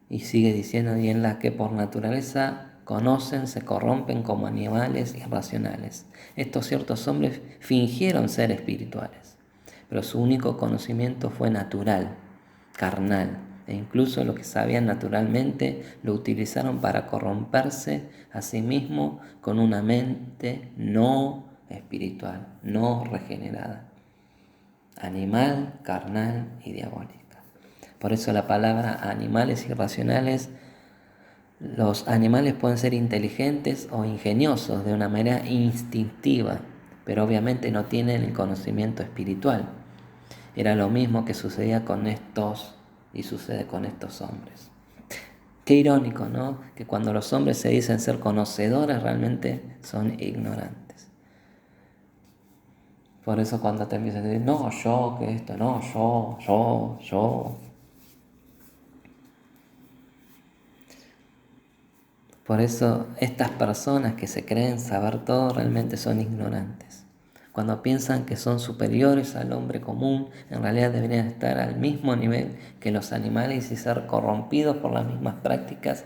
Y sigue diciendo, y en la que por naturaleza conocen, se corrompen como animales irracionales. Estos ciertos hombres fingieron ser espirituales, pero su único conocimiento fue natural, carnal, e incluso lo que sabían naturalmente lo utilizaron para corromperse a sí mismos con una mente no espiritual, no regenerada, animal, carnal y diabólica. Por eso la palabra animales irracionales, los animales pueden ser inteligentes o ingeniosos de una manera instintiva, pero obviamente no tienen el conocimiento espiritual. Era lo mismo que sucedía con estos y sucede con estos hombres. Qué irónico, ¿no? Que cuando los hombres se dicen ser conocedores realmente son ignorantes. Por eso cuando te empiezan a decir, no, yo, que esto, no, yo. Por eso estas personas que se creen saber todo realmente son ignorantes. Cuando piensan que son superiores al hombre común, en realidad deberían estar al mismo nivel que los animales y ser corrompidos por las mismas prácticas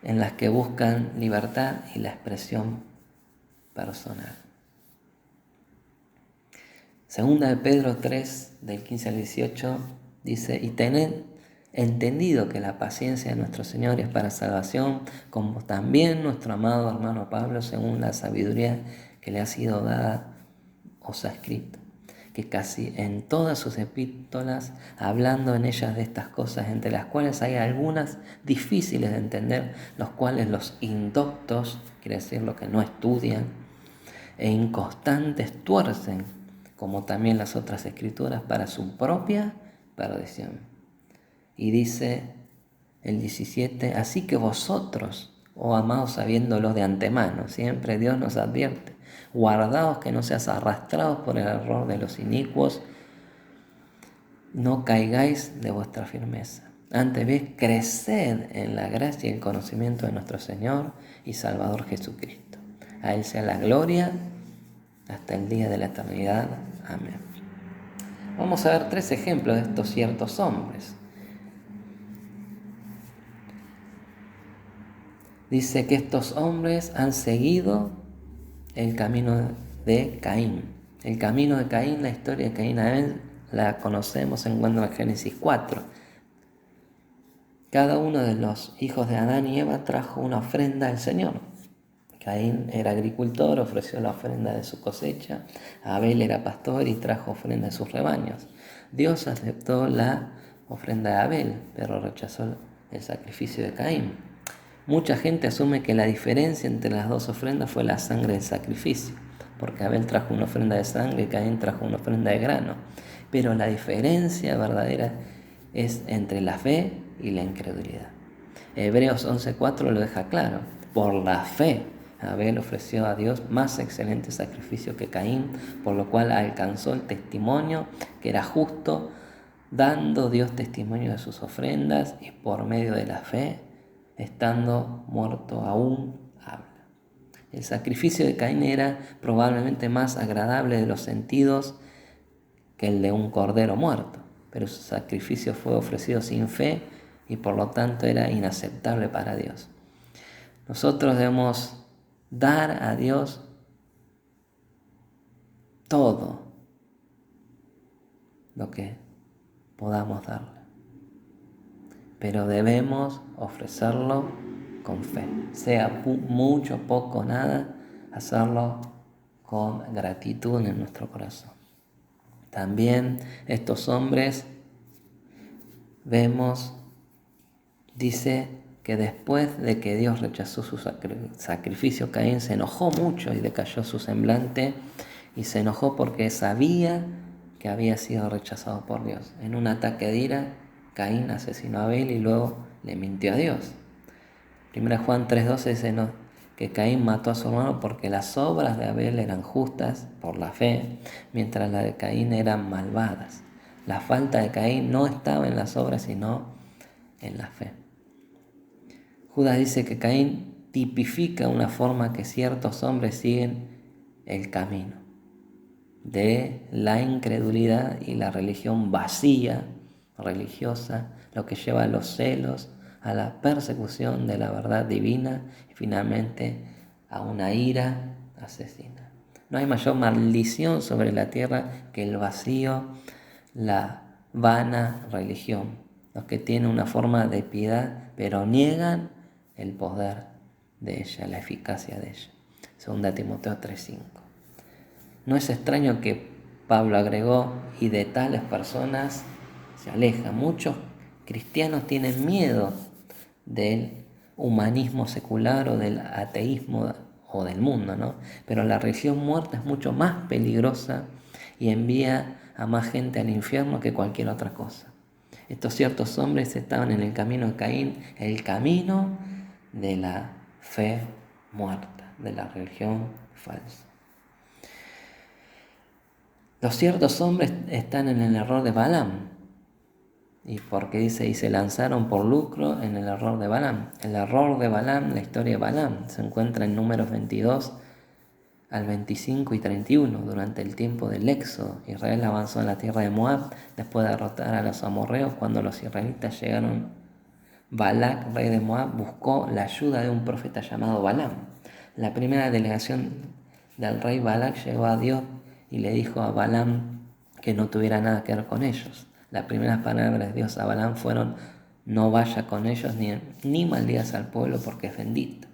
en las que buscan libertad y la expresión personal. Segunda de Pedro 3, del 15 al 18, dice, y tened entendido que la paciencia de nuestro Señor es para salvación, como también nuestro amado hermano Pablo, según la sabiduría que le ha sido dada, os ha escrito, que casi en todas sus epístolas, hablando en ellas de estas cosas, entre las cuales hay algunas difíciles de entender, los cuales los indoctos, quiere decir los que no estudian, e inconstantes tuercen, como también las otras escrituras, para su propia perdición. Y dice el 17, así que vosotros, oh amados, sabiéndolo de antemano, siempre Dios nos advierte, guardaos que no seas arrastrados por el error de los inicuos, no caigáis de vuestra firmeza. Antes bien, creced en la gracia y el conocimiento de nuestro Señor y Salvador Jesucristo. A Él sea la gloria hasta el día de la eternidad. Amén. Vamos a ver 3 ejemplos de estos ciertos hombres. Dice que estos hombres han seguido el camino de Caín. El camino de Caín, la historia de Caín y Abel, la conocemos, se encuentra en Génesis 4. Cada uno de los hijos de Adán y Eva trajo una ofrenda al Señor. Caín era agricultor, ofreció la ofrenda de su cosecha. Abel era pastor y trajo ofrenda de sus rebaños. Dios aceptó la ofrenda de Abel, pero rechazó el sacrificio de Caín. Mucha gente asume que la diferencia entre las dos ofrendas fue la sangre del sacrificio, porque Abel trajo una ofrenda de sangre y Caín trajo una ofrenda de grano. Pero la diferencia verdadera es entre la fe y la incredulidad. Hebreos 11:4 lo deja claro. Por la fe, Abel ofreció a Dios más excelente sacrificio que Caín, por lo cual alcanzó el testimonio que era justo, dando Dios testimonio de sus ofrendas, y por medio de la fe, estando muerto aún, habla. El sacrificio de Caín era probablemente más agradable de los sentidos que el de un cordero muerto, pero su sacrificio fue ofrecido sin fe y por lo tanto era inaceptable para Dios. Nosotros debemos dar a Dios todo lo que podamos darle, pero debemos ofrecerlo con fe, sea mucho, poco, nada, hacerlo con gratitud en nuestro corazón. También estos hombres vemos, dice que después de que Dios rechazó su sacrificio, Caín se enojó mucho y decayó su semblante, y se enojó porque sabía que había sido rechazado por Dios. En un ataque de ira, Caín asesinó a Abel y luego le mintió a Dios. 1 Juan 3:12 dice que Caín mató a su hermano porque las obras de Abel eran justas por la fe, mientras las de Caín eran malvadas. La falta de Caín no estaba en las obras, sino en la fe. Judas dice que Caín tipifica una forma que ciertos hombres siguen el camino de la incredulidad y la religión vacía, religiosa, lo que lleva a los celos, a la persecución de la verdad divina y finalmente a una ira asesina. No hay mayor maldición sobre la tierra que el vacío, la vana religión. Los que tienen una forma de piedad pero niegan el poder de ella, la eficacia de ella. 2 Timoteo 3:5. No es extraño que Pablo agregó, y de tales personas se aleja. Muchos cristianos tienen miedo del humanismo secular o del ateísmo o del mundo, ¿no? Pero la religión muerta es mucho más peligrosa y envía a más gente al infierno que cualquier otra cosa. Estos ciertos hombres estaban en el camino de Caín, el camino de la fe muerta, de la religión falsa. Los ciertos hombres están en el error de Balaam, y porque dice, y se lanzaron por lucro en el error de Balaam. El error de Balaam, la historia de Balaam, se encuentra en Números 22 al 25 y 31. Durante el tiempo del Éxodo, Israel avanzó en la tierra de Moab después de derrotar a los amorreos. Cuando los israelitas llegaron, Balac, rey de Moab, buscó la ayuda de un profeta llamado Balaam. La primera delegación del rey Balac llegó a Dios y le dijo a Balaam que no tuviera nada que ver con ellos. Las primeras palabras de Dios a Balaam fueron: no vaya con ellos ni maldigas al pueblo porque es bendito.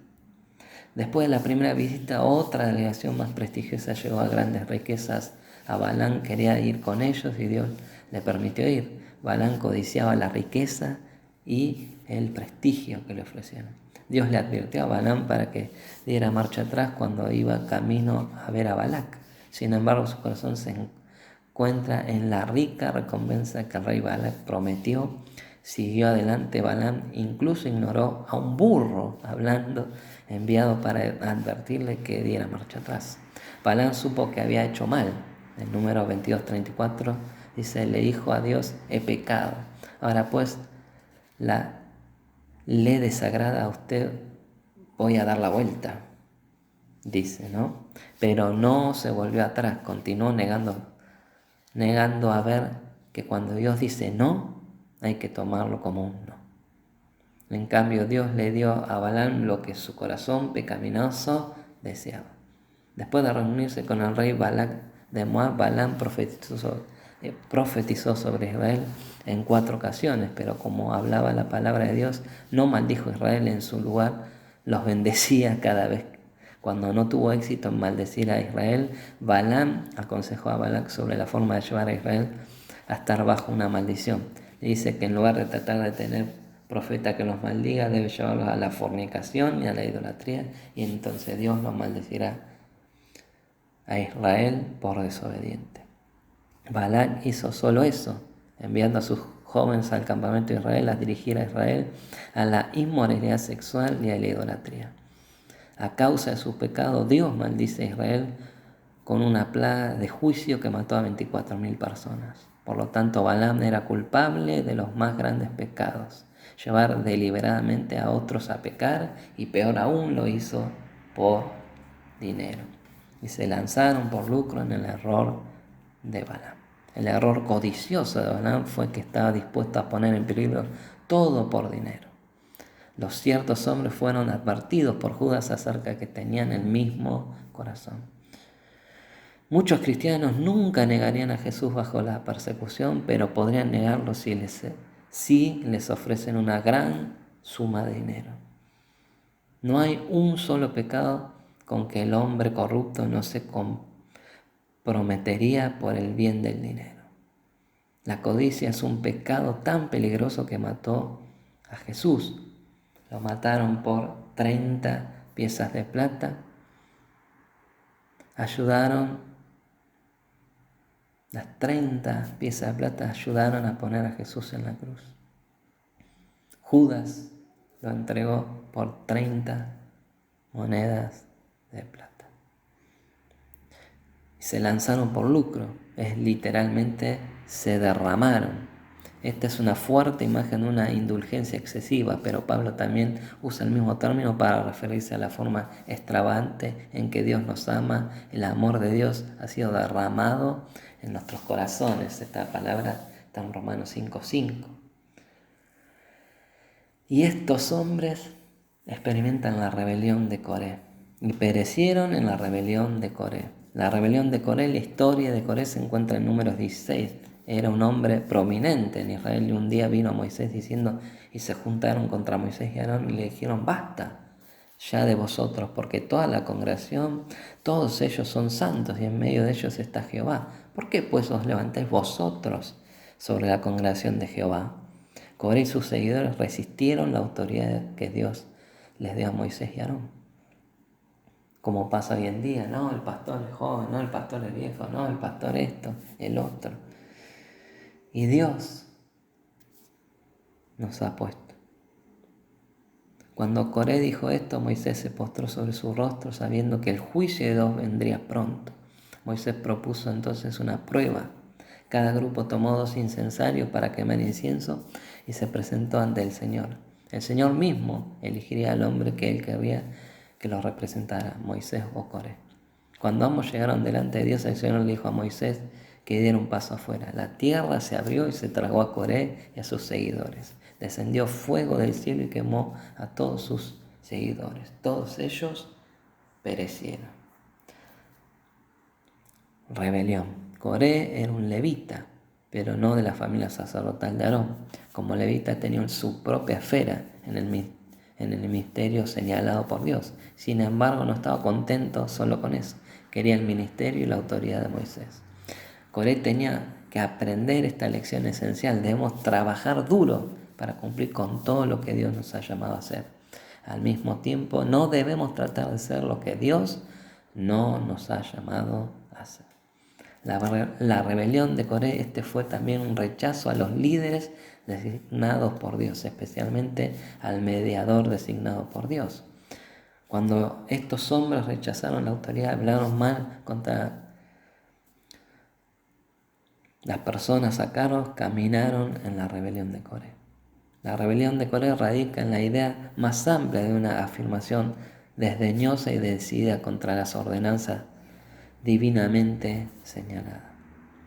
Después de la primera visita, otra delegación más prestigiosa llegó a grandes riquezas. A Balaam quería ir con ellos y Dios le permitió ir. Balaam codiciaba la riqueza y el prestigio que le ofrecieron. Dios le advirtió a Balaam para que diera marcha atrás cuando iba camino a ver a Balac. Sin embargo, su corazón se encuentra en la rica recompensa que el rey Balac prometió. Siguió adelante Balaam, incluso ignoró a un burro hablando, enviado para advertirle que diera marcha atrás. Balaam supo que había hecho mal. En Número 22:34 dice, le dijo a Dios, he pecado. Ahora pues, le desagrada a usted, voy a dar la vuelta, dice, ¿no? Pero no se volvió atrás, continuó negando a ver que cuando Dios dice no, hay que tomarlo como un no. En cambio, Dios le dio a Balaam lo que su corazón pecaminoso deseaba. Después de reunirse con el rey Balac de Moab, Balaam profetizó sobre Israel en 4 ocasiones, pero como hablaba la palabra de Dios, no maldijo a Israel, en su lugar los bendecía cada vez. Cuando no tuvo éxito en maldecir a Israel, Balaam aconsejó a Balac sobre la forma de llevar a Israel a estar bajo una maldición. Le dice que en lugar de tratar de tener profeta que los maldiga, debe llevarlos a la fornicación y a la idolatría, y entonces Dios los maldecirá a Israel por desobediente. Balac hizo solo eso, enviando a sus jóvenes al campamento de Israel a dirigir a Israel a la inmoralidad sexual y a la idolatría. A causa de su pecado, Dios maldice a Israel con una plaga de juicio que mató a 24.000 personas. Por lo tanto, Balaam era culpable de los más grandes pecados, llevar deliberadamente a otros a pecar, y peor aún, lo hizo por dinero. Y se lanzaron por lucro en el error de Balaam. El error codicioso de Balaam fue que estaba dispuesto a poner en peligro todo por dinero. Los ciertos hombres fueron advertidos por Judas acerca de que tenían el mismo corazón. Muchos cristianos nunca negarían a Jesús bajo la persecución, pero podrían negarlo si les ofrecen una gran suma de dinero. No hay un solo pecado con que el hombre corrupto no se comprometería por el bien del dinero. La codicia es un pecado tan peligroso que mató a Jesús. Lo mataron por 30 piezas de plata. Las 30 piezas de plata ayudaron a poner a Jesús en la cruz. Judas lo entregó por 30 monedas de plata. Y se lanzaron por lucro, literalmente se derramaron. Esta es una fuerte imagen de una indulgencia excesiva, pero Pablo también usa el mismo término para referirse a la forma extravagante en que Dios nos ama. El amor de Dios ha sido derramado en nuestros corazones. Esta palabra está en Romanos 5:5. Y estos hombres experimentan la rebelión de Coré y perecieron en la rebelión de Coré. La rebelión de Coré, la historia de Coré se encuentra en Números 16. Era un hombre prominente en Israel y un día vino a Moisés diciendo, y se juntaron contra Moisés y Aarón y le dijeron, basta ya de vosotros, porque toda la congregación, todos ellos son santos y en medio de ellos está Jehová. ¿Por qué pues os levantáis vosotros sobre la congregación de Jehová? Coré y sus seguidores resistieron la autoridad que Dios les dio a Moisés y Aarón. Como pasa hoy en día, no, el pastor es joven, no, el pastor es viejo, no, el pastor esto, el otro. Y Dios nos ha puesto. Cuando Coré dijo esto, Moisés se postró sobre su rostro sabiendo que el juicio de Dios vendría pronto. Moisés propuso entonces una prueba. Cada grupo tomó 2 incensarios para quemar incienso y se presentó ante el Señor. El Señor mismo elegiría al hombre que él quería que lo representara, Moisés o Coré. Cuando ambos llegaron delante de Dios, el Señor le dijo a Moisés que diera un paso afuera. La tierra se abrió y se tragó a Coré y a sus seguidores. Descendió fuego del cielo y quemó a todos sus seguidores. Todos ellos perecieron. Rebelión. Coré era un levita, pero no de la familia sacerdotal de Aarón. Como levita tenía su propia esfera en el ministerio señalado por Dios. Sin embargo, no estaba contento solo con eso. Quería el ministerio y la autoridad de Moisés. Coré tenía que aprender esta lección esencial. Debemos trabajar duro para cumplir con todo lo que Dios nos ha llamado a hacer. Al mismo tiempo, no debemos tratar de ser lo que Dios no nos ha llamado a hacer. La rebelión de Coré fue también un rechazo a los líderes designados por Dios, especialmente al mediador designado por Dios. Cuando estos hombres rechazaron la autoridad, hablaron mal contra las personas a cargo, caminaron en la rebelión de Coré. La rebelión de Coré radica en la idea más amplia de una afirmación desdeñosa y decidida contra las ordenanzas divinamente señaladas.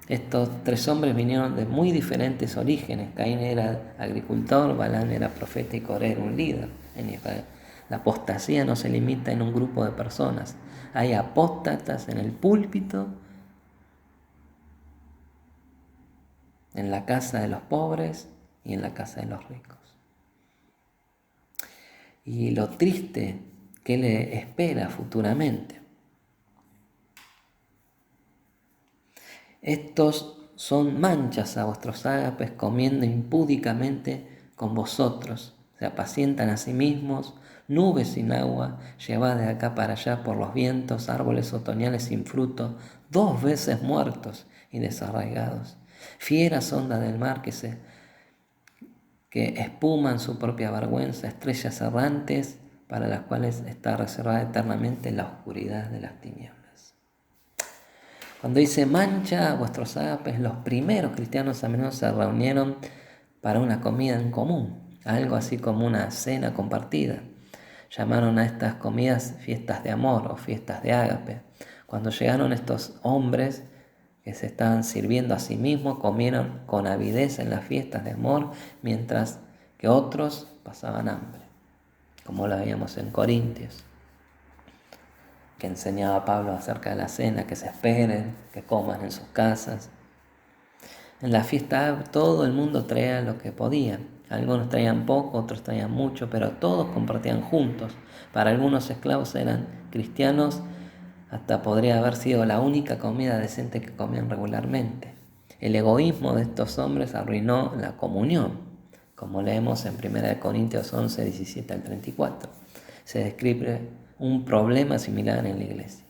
Estos 3 hombres vinieron de muy diferentes orígenes. Caín era agricultor, Balaam era profeta y Coré era un líder en Israel. La apostasía no se limita en un grupo de personas. Hay apóstatas en el púlpito, en la casa de los pobres y en la casa de los ricos. Y lo triste que le espera futuramente. Estos son manchas a vuestros ágapes, comiendo impúdicamente con vosotros. Se apacientan a sí mismos, nubes sin agua, llevadas de acá para allá por los vientos, árboles otoñales sin fruto, 2 veces muertos y desarraigados. Fieras ondas del mar que espuman su propia vergüenza, estrellas errantes para las cuales está reservada eternamente la oscuridad de las tinieblas. Cuando dice mancha a vuestros ágapes, los primeros cristianos a menudo se reunieron para una comida en común, algo así como una cena compartida. Llamaron a estas comidas fiestas de amor o fiestas de ágape. Cuando llegaron estos hombres que se estaban sirviendo a sí mismos, comieron con avidez en las fiestas de amor, mientras que otros pasaban hambre, como lo veíamos en Corintios, que enseñaba Pablo acerca de la cena, que se esperen, que coman en sus casas. En la fiesta todo el mundo traía lo que podía. Algunos traían poco, otros traían mucho, pero todos compartían juntos. Para algunos esclavos eran cristianos, hasta podría haber sido la única comida decente que comían regularmente. El egoísmo de estos hombres arruinó la comunión, como leemos en 1 Corintios 11, 17 al 34. Se describe un problema similar en la iglesia.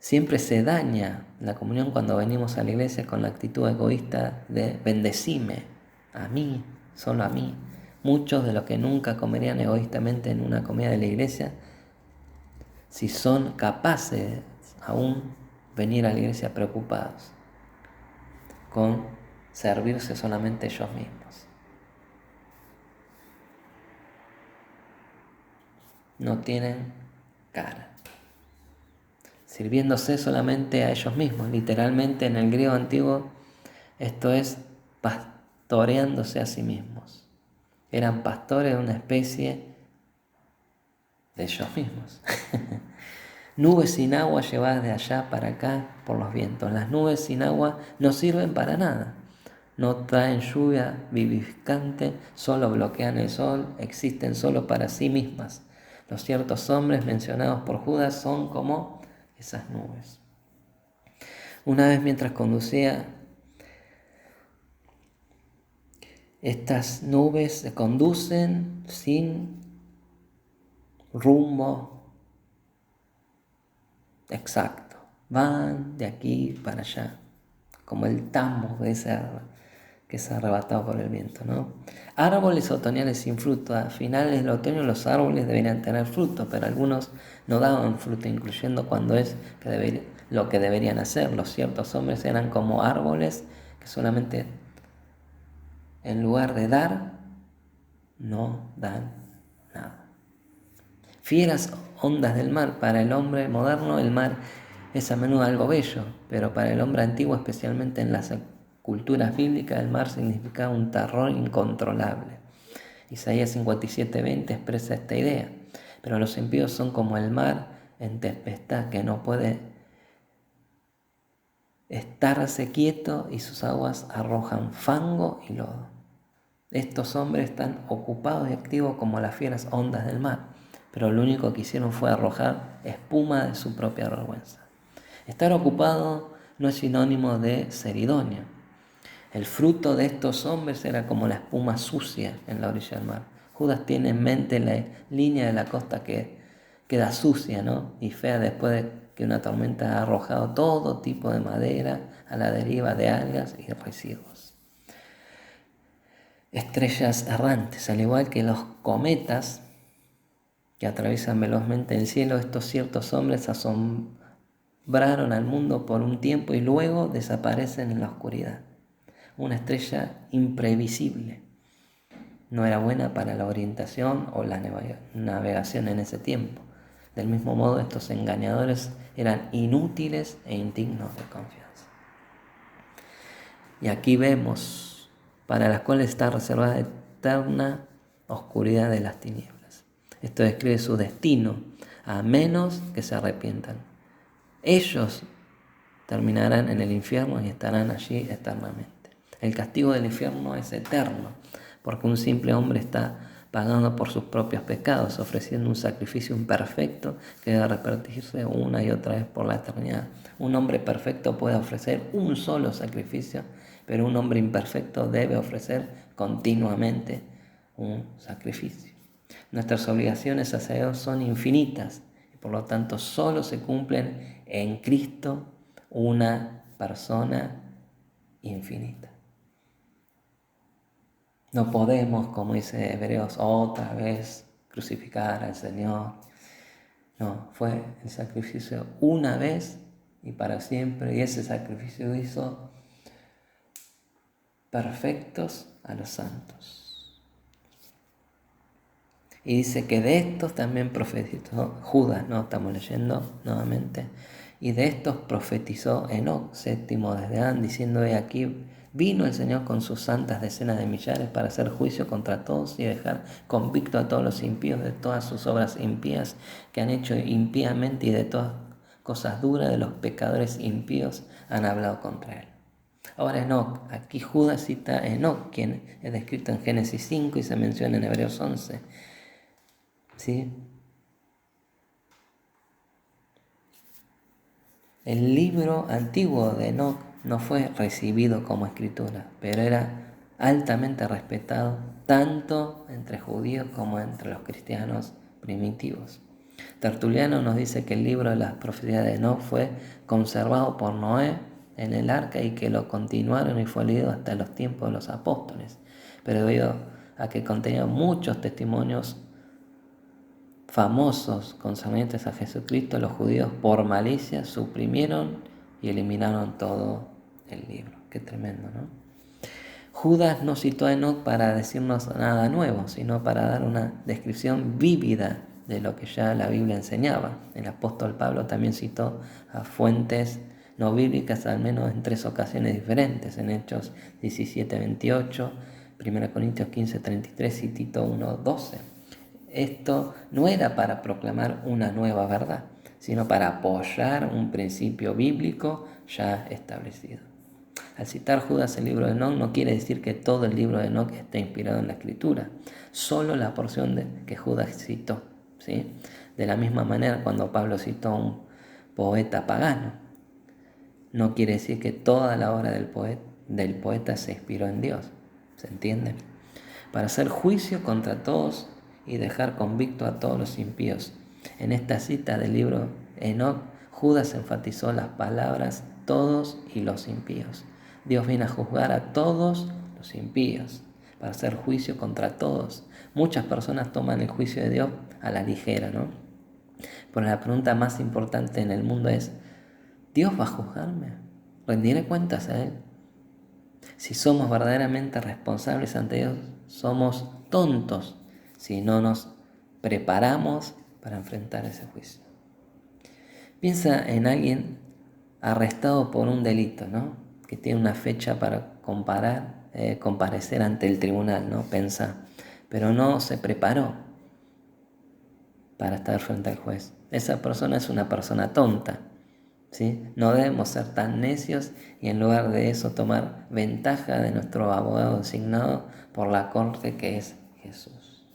Siempre se daña la comunión cuando venimos a la iglesia con la actitud egoísta de bendecime, a mí, solo a mí. Muchos de los que nunca comerían egoístamente en una comida de la iglesia, si son capaces aún venir a la iglesia preocupados con servirse solamente ellos mismos. No tienen cara. Sirviéndose solamente a ellos mismos. Literalmente en el griego antiguo esto es pastoreándose a sí mismos. Eran pastores de una especie de ellos mismos. Nubes sin agua llevadas de allá para acá por los vientos. Las nubes sin agua no sirven para nada. No traen lluvia vivificante, solo bloquean el sol, existen solo para sí mismas. Los ciertos hombres mencionados por Judas son como esas nubes. Una vez mientras conducía, estas nubes se conducen sin rumbo exacto. Van de aquí para allá, como el tambo que es arrebatado por el viento, ¿no? Árboles otoñales sin fruto. A finales del otoño los árboles deberían tener fruto, pero algunos no daban fruto, incluyendo cuando es lo que deberían hacer. Los ciertos hombres eran como árboles que solamente en lugar de dar, no dan nada. Fieras ondas del mar. Para el hombre moderno el mar es a menudo algo bello, pero para el hombre antiguo, especialmente en las culturas bíblicas, el mar significaba un terror incontrolable. Isaías 57:20 expresa esta idea. Pero los impíos son como el mar en tempestad, que no puede estarse quieto y sus aguas arrojan fango y lodo. Estos hombres están ocupados y activos como las fieras ondas del mar, pero lo único que hicieron fue arrojar espuma de su propia vergüenza. Estar ocupado no es sinónimo de ser idóneo. El fruto de estos hombres era como la espuma sucia en la orilla del mar. Judas tiene en mente la línea de la costa que queda sucia, ¿no? Y fea después de que una tormenta ha arrojado todo tipo de madera a la deriva de algas y residuos. Estrellas errantes, al igual que los cometas que atraviesan velozmente el cielo, estos ciertos hombres asombraron al mundo por un tiempo y luego desaparecen en la oscuridad. Una estrella imprevisible. No era buena para la orientación o la navegación en ese tiempo. Del mismo modo, estos engañadores eran inútiles e indignos de confianza. Y aquí vemos, para las cuales está reservada eterna oscuridad de las tinieblas. Esto describe su destino, a menos que se arrepientan. Ellos terminarán en el infierno y estarán allí eternamente. El castigo del infierno es eterno, porque un simple hombre está pagando por sus propios pecados, ofreciendo un sacrificio imperfecto que debe repetirse una y otra vez por la eternidad. Un hombre perfecto puede ofrecer un solo sacrificio, pero un hombre imperfecto debe ofrecer continuamente un sacrificio. Nuestras obligaciones hacia Dios son infinitas y por lo tanto solo se cumplen en Cristo, una persona infinita. No podemos, como dice Hebreos, otra vez crucificar al Señor. No, fue el sacrificio una vez y para siempre, y ese sacrificio hizo perfectos a los santos. Y dice que de estos también profetizó Judas, ¿no? Estamos leyendo nuevamente. Y de estos profetizó Enoc, séptimo desde Adán, diciendo: he aquí, vino el Señor con sus santas decenas de millares para hacer juicio contra todos y dejar convicto a todos los impíos de todas sus obras impías que han hecho impíamente, y de todas cosas duras de los pecadores impíos han hablado contra él. Ahora Enoc, aquí Judas cita a Enoc, quien es descrito en Génesis 5 y se menciona en Hebreos 11. ¿Sí? El libro antiguo de Enoc no fue recibido como escritura, pero era altamente respetado tanto entre judíos como entre los cristianos primitivos. Tertuliano nos dice que el libro de las profecías de Enoc fue conservado por Noé en el arca y que lo continuaron y fue leído hasta los tiempos de los apóstoles, pero debido a que contenía muchos testimonios famosos concernientes a Jesucristo, los judíos por malicia suprimieron y eliminaron todo el libro. Qué tremendo, ¿no? Judas no citó a Enoc para decirnos nada nuevo, sino para dar una descripción vívida de lo que ya la Biblia enseñaba. El apóstol Pablo también citó a fuentes no bíblicas al menos en 3 ocasiones diferentes, en Hechos 17:28, 1 Corintios 15:33 y Tito 1:12. Esto no era para proclamar una nueva verdad, sino para apoyar un principio bíblico ya establecido. Al citar Judas el libro de Enoc no quiere decir que todo el libro de Enoc esté inspirado en la Escritura, solo la porción que Judas citó, ¿sí? De la misma manera, cuando Pablo citó a un poeta pagano, no quiere decir que toda la obra del poeta se inspiró en Dios, ¿se entiende? Para hacer juicio contra todos y dejar convicto a todos los impíos. En esta cita del libro Enoc, Judas enfatizó las palabras todos y los impíos. Dios viene a juzgar a todos los impíos, para hacer juicio contra todos. Muchas personas toman el juicio de Dios a la ligera, ¿no? Pero la pregunta más importante en el mundo es: ¿Dios va a juzgarme? ¿Rendiré cuentas a Él? Si somos verdaderamente responsables ante Dios, somos tontos si no nos preparamos para enfrentar ese juicio. Piensa en alguien arrestado por un delito, ¿no? Que tiene una fecha para comparecer ante el tribunal, ¿no? Pensa, pero no se preparó para estar frente al juez. Esa persona es una persona tonta, ¿sí? No debemos ser tan necios y en lugar de eso tomar ventaja de nuestro abogado designado por la corte, que es Jesús.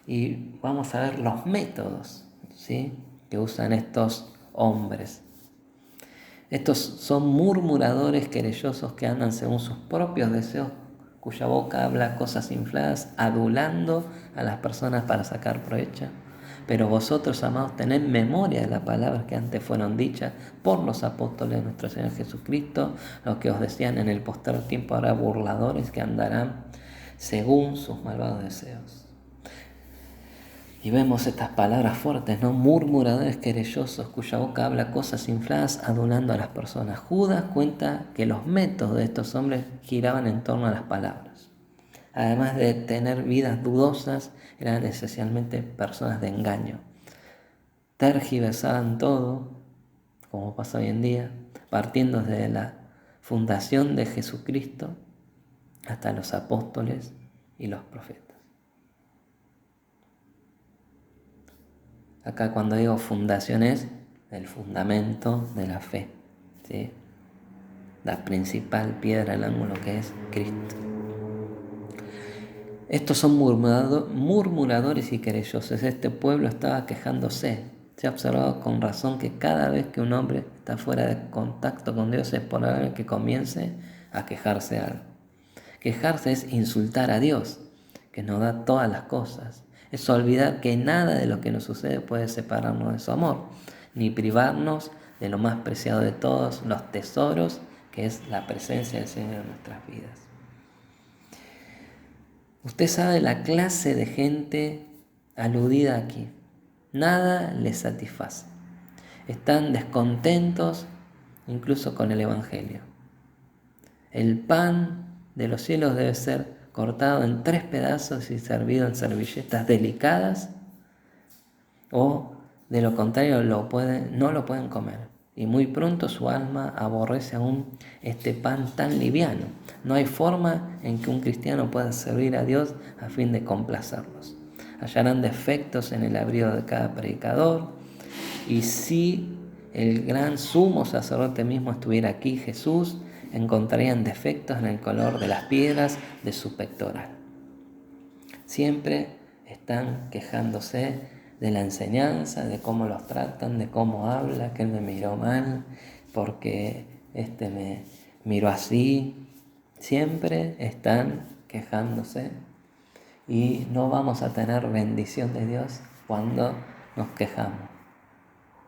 Y vamos a ver los métodos, ¿sí?, que usan estos hombres. Estos son murmuradores querellosos que andan según sus propios deseos, cuya boca habla cosas infladas, adulando a las personas para sacar provecho. Pero vosotros, amados, tened memoria de las palabras que antes fueron dichas por los apóstoles de nuestro Señor Jesucristo, los que os decían: en el postrer tiempo habrá burladores que andarán según sus malvados deseos. Y vemos estas palabras fuertes, ¿no? Murmuradores querellosos, cuya boca habla cosas infladas, adulando a las personas. Judas cuenta que los métodos de estos hombres giraban en torno a las palabras. Además de tener vidas dudosas, eran esencialmente personas de engaño. Tergiversaban todo, como pasa hoy en día, partiendo desde la fundación de Jesucristo hasta los apóstoles y los profetas. Acá cuando digo fundación es el fundamento de la fe, ¿sí? La principal piedra del ángulo, que es Cristo. Estos son murmuradores y querellosos. Este pueblo estaba quejándose. Se ha observado con razón que cada vez que un hombre está fuera de contacto con Dios es probable que comience a quejarse de algo. Quejarse es insultar a Dios, que nos da todas las cosas. Es olvidar que nada de lo que nos sucede puede separarnos de su amor, ni privarnos de lo más preciado de todos los tesoros, que es la presencia del Señor en nuestras vidas. Usted sabe la clase de gente aludida aquí. Nada les satisface. Están descontentos incluso con el Evangelio. El pan de los cielos debe ser cortado en 3 pedazos y servido en servilletas delicadas, o de lo contrario no lo pueden comer. Y muy pronto su alma aborrece aún este pan tan liviano. No hay forma en que un cristiano pueda servir a Dios a fin de complacerlos. Hallarán defectos en el abrigo de cada predicador, y si el gran sumo sacerdote mismo estuviera aquí, Jesús, encontrarían defectos en el color de las piedras de su pectoral. Siempre están quejándose de la enseñanza, de cómo los tratan, de cómo habla, que él me miró mal, porque me miró así. Siempre están quejándose, y no vamos a tener bendición de Dios cuando nos quejamos.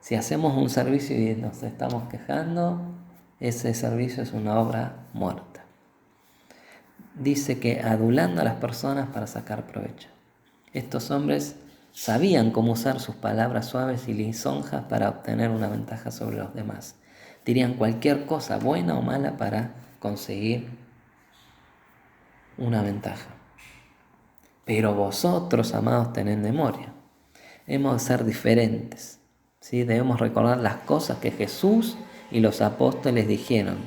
Si hacemos un servicio y nos estamos quejando, ese servicio es una obra muerta. Dice que adulando a las personas para sacar provecho. Estos hombres sabían cómo usar sus palabras suaves y lisonjas para obtener una ventaja sobre los demás. Dirían cualquier cosa, buena o mala, para conseguir una ventaja. Pero vosotros, amados, tened memoria. Hemos de ser diferentes, ¿sí? Debemos recordar las cosas que Jesús y los apóstoles dijeron,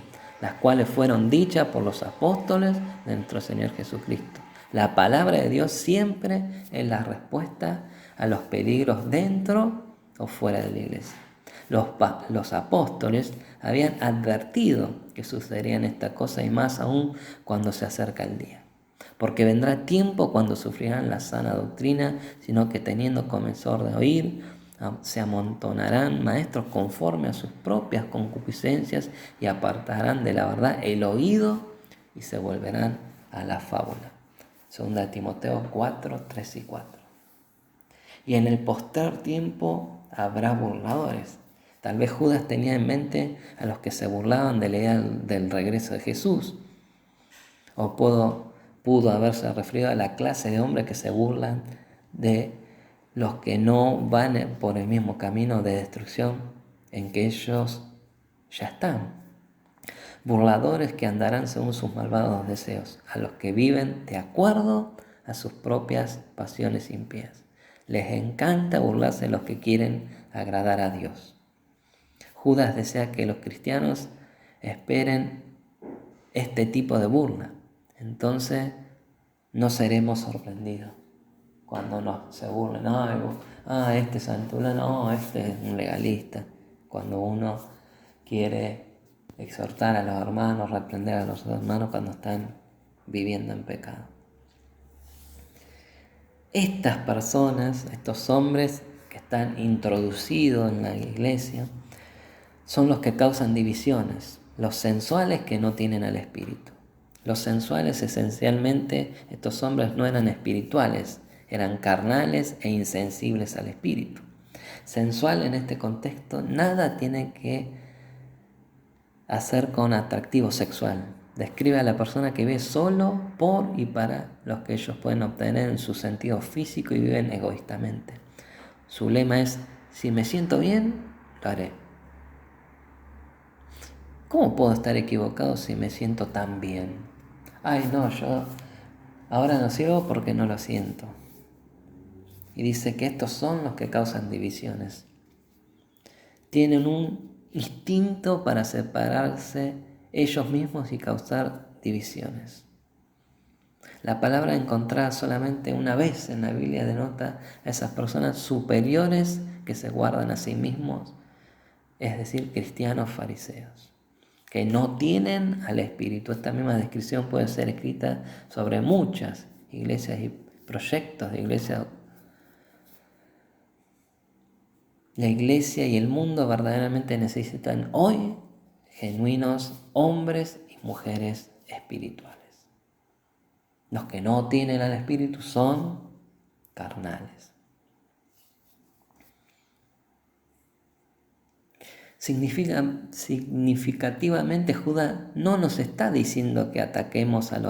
las cuales fueron dichas por los apóstoles de nuestro Señor Jesucristo. La palabra de Dios siempre es la respuesta a los peligros dentro o fuera de la iglesia. Los apóstoles habían advertido que sucederían esta cosa, y más aún cuando se acerca el día. Porque vendrá tiempo cuando sufrirán la sana doctrina, sino que teniendo comezón de oír, se amontonarán maestros conforme a sus propias concupiscencias, y apartarán de la verdad el oído y se volverán a la fábula. 2 Timoteo 4, 3 y 4. Y en el postrer tiempo habrá burladores. Tal vez Judas tenía en mente a los que se burlaban de la idea del regreso de Jesús. O pudo haberse referido a la clase de hombres que se burlan de los que no van por el mismo camino de destrucción en que ellos ya están. Burladores que andarán según sus malvados deseos, a los que viven de acuerdo a sus propias pasiones impías. Les encanta burlarse de los que quieren agradar a Dios. Judas desea que los cristianos esperen este tipo de burla. Entonces no seremos sorprendidos cuando se burlen. Este es santulano, este es un legalista. Cuando uno quiere exhortar a los hermanos, reprender a los hermanos cuando están viviendo en pecado. Estas personas, estos hombres que están introducidos en la iglesia, son los que causan divisiones, los sensuales que no tienen al Espíritu. Los sensuales, esencialmente, estos hombres no eran espirituales, eran carnales e insensibles al Espíritu. Sensual en este contexto nada tiene que hacer con atractivo sexual. Describe a la persona que vive solo por y para los que ellos pueden obtener en su sentido físico y viven egoístamente. Su lema es: si me siento bien, lo haré. ¿Cómo puedo estar equivocado si me siento tan bien? Yo ahora no sirvo porque no lo siento. Y dice que estos son los que causan divisiones. Tienen un instinto para separarse ellos mismos y causar divisiones. La palabra encontrada solamente una vez en la Biblia denota a esas personas superiores que se guardan a sí mismos, es decir, cristianos fariseos, que no tienen al Espíritu. Esta misma descripción puede ser escrita sobre muchas iglesias y proyectos de iglesia. La iglesia y el mundo verdaderamente necesitan hoy genuinos hombres y mujeres espirituales. Los que no tienen al Espíritu son carnales. Significativamente, Judas no nos está diciendo que ataquemos a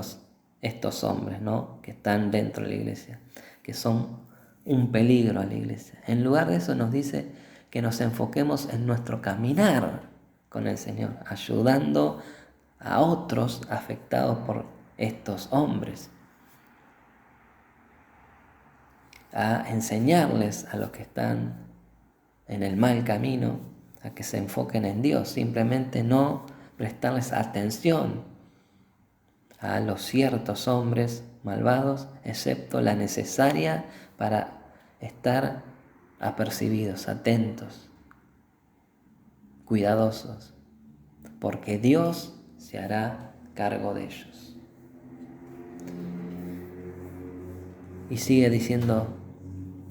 estos hombres, ¿no?, que están dentro de la iglesia, que son un peligro a la iglesia. En lugar de eso nos dice que nos enfoquemos en nuestro caminar con el Señor, ayudando a otros afectados por estos hombres. a enseñarles a los que están en el mal camino a que se enfoquen en Dios, simplemente no prestarles atención a los ciertos hombres malvados, excepto la necesaria para estar apercibidos, atentos, cuidadosos, porque Dios se hará cargo de ellos. Y sigue diciendo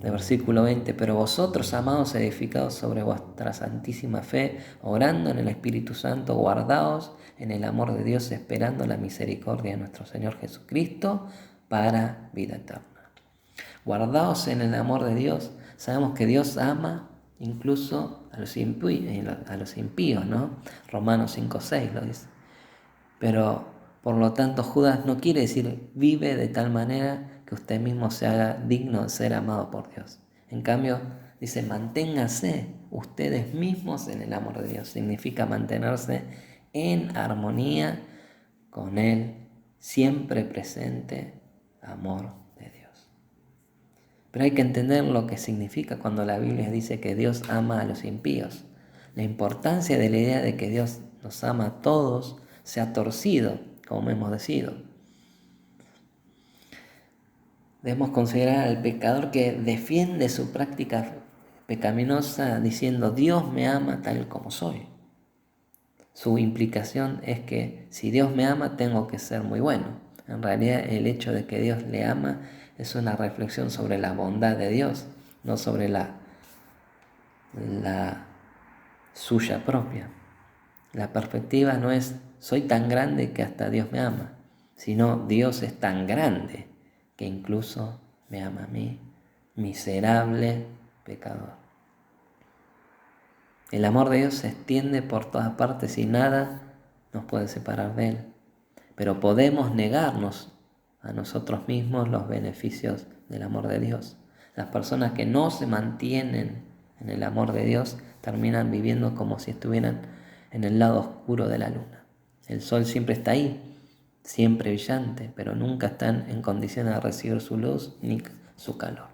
el versículo 20, pero vosotros, amados, edificados sobre vuestra santísima fe, orando en el Espíritu Santo, guardaos en el amor de Dios, esperando la misericordia de nuestro Señor Jesucristo para vida eterna. Guardaos en el amor de Dios. Sabemos que Dios ama incluso a los impíos, ¿no? Romanos 5:6 lo dice. Pero por lo tanto Judas no quiere decir vive de tal manera que usted mismo se haga digno de ser amado por Dios. En cambio dice manténganse ustedes mismos en el amor de Dios. Significa mantenerse en armonía con el siempre presente amor de Dios. Pero hay que entender lo que significa cuando la Biblia dice que Dios ama a los impíos. La importancia de la idea de que Dios nos ama a todos se ha torcido, como hemos decidido. Debemos considerar al pecador que defiende su práctica pecaminosa diciendo Dios me ama tal como soy. Su implicación es que si Dios me ama tengo que ser muy bueno. En realidad el hecho de que Dios le ama es una reflexión sobre la bondad de Dios, no sobre la suya propia. La perspectiva no es soy tan grande que hasta Dios me ama, sino Dios es tan grande que incluso me ama a mí, miserable pecador. El amor de Dios se extiende por todas partes y nada nos puede separar de Él. Pero podemos negarnos a nosotros mismos los beneficios del amor de Dios. Las personas que no se mantienen en el amor de Dios terminan viviendo como si estuvieran en el lado oscuro de la luna. El sol siempre está ahí, siempre brillante, pero nunca están en condiciones de recibir su luz ni su calor.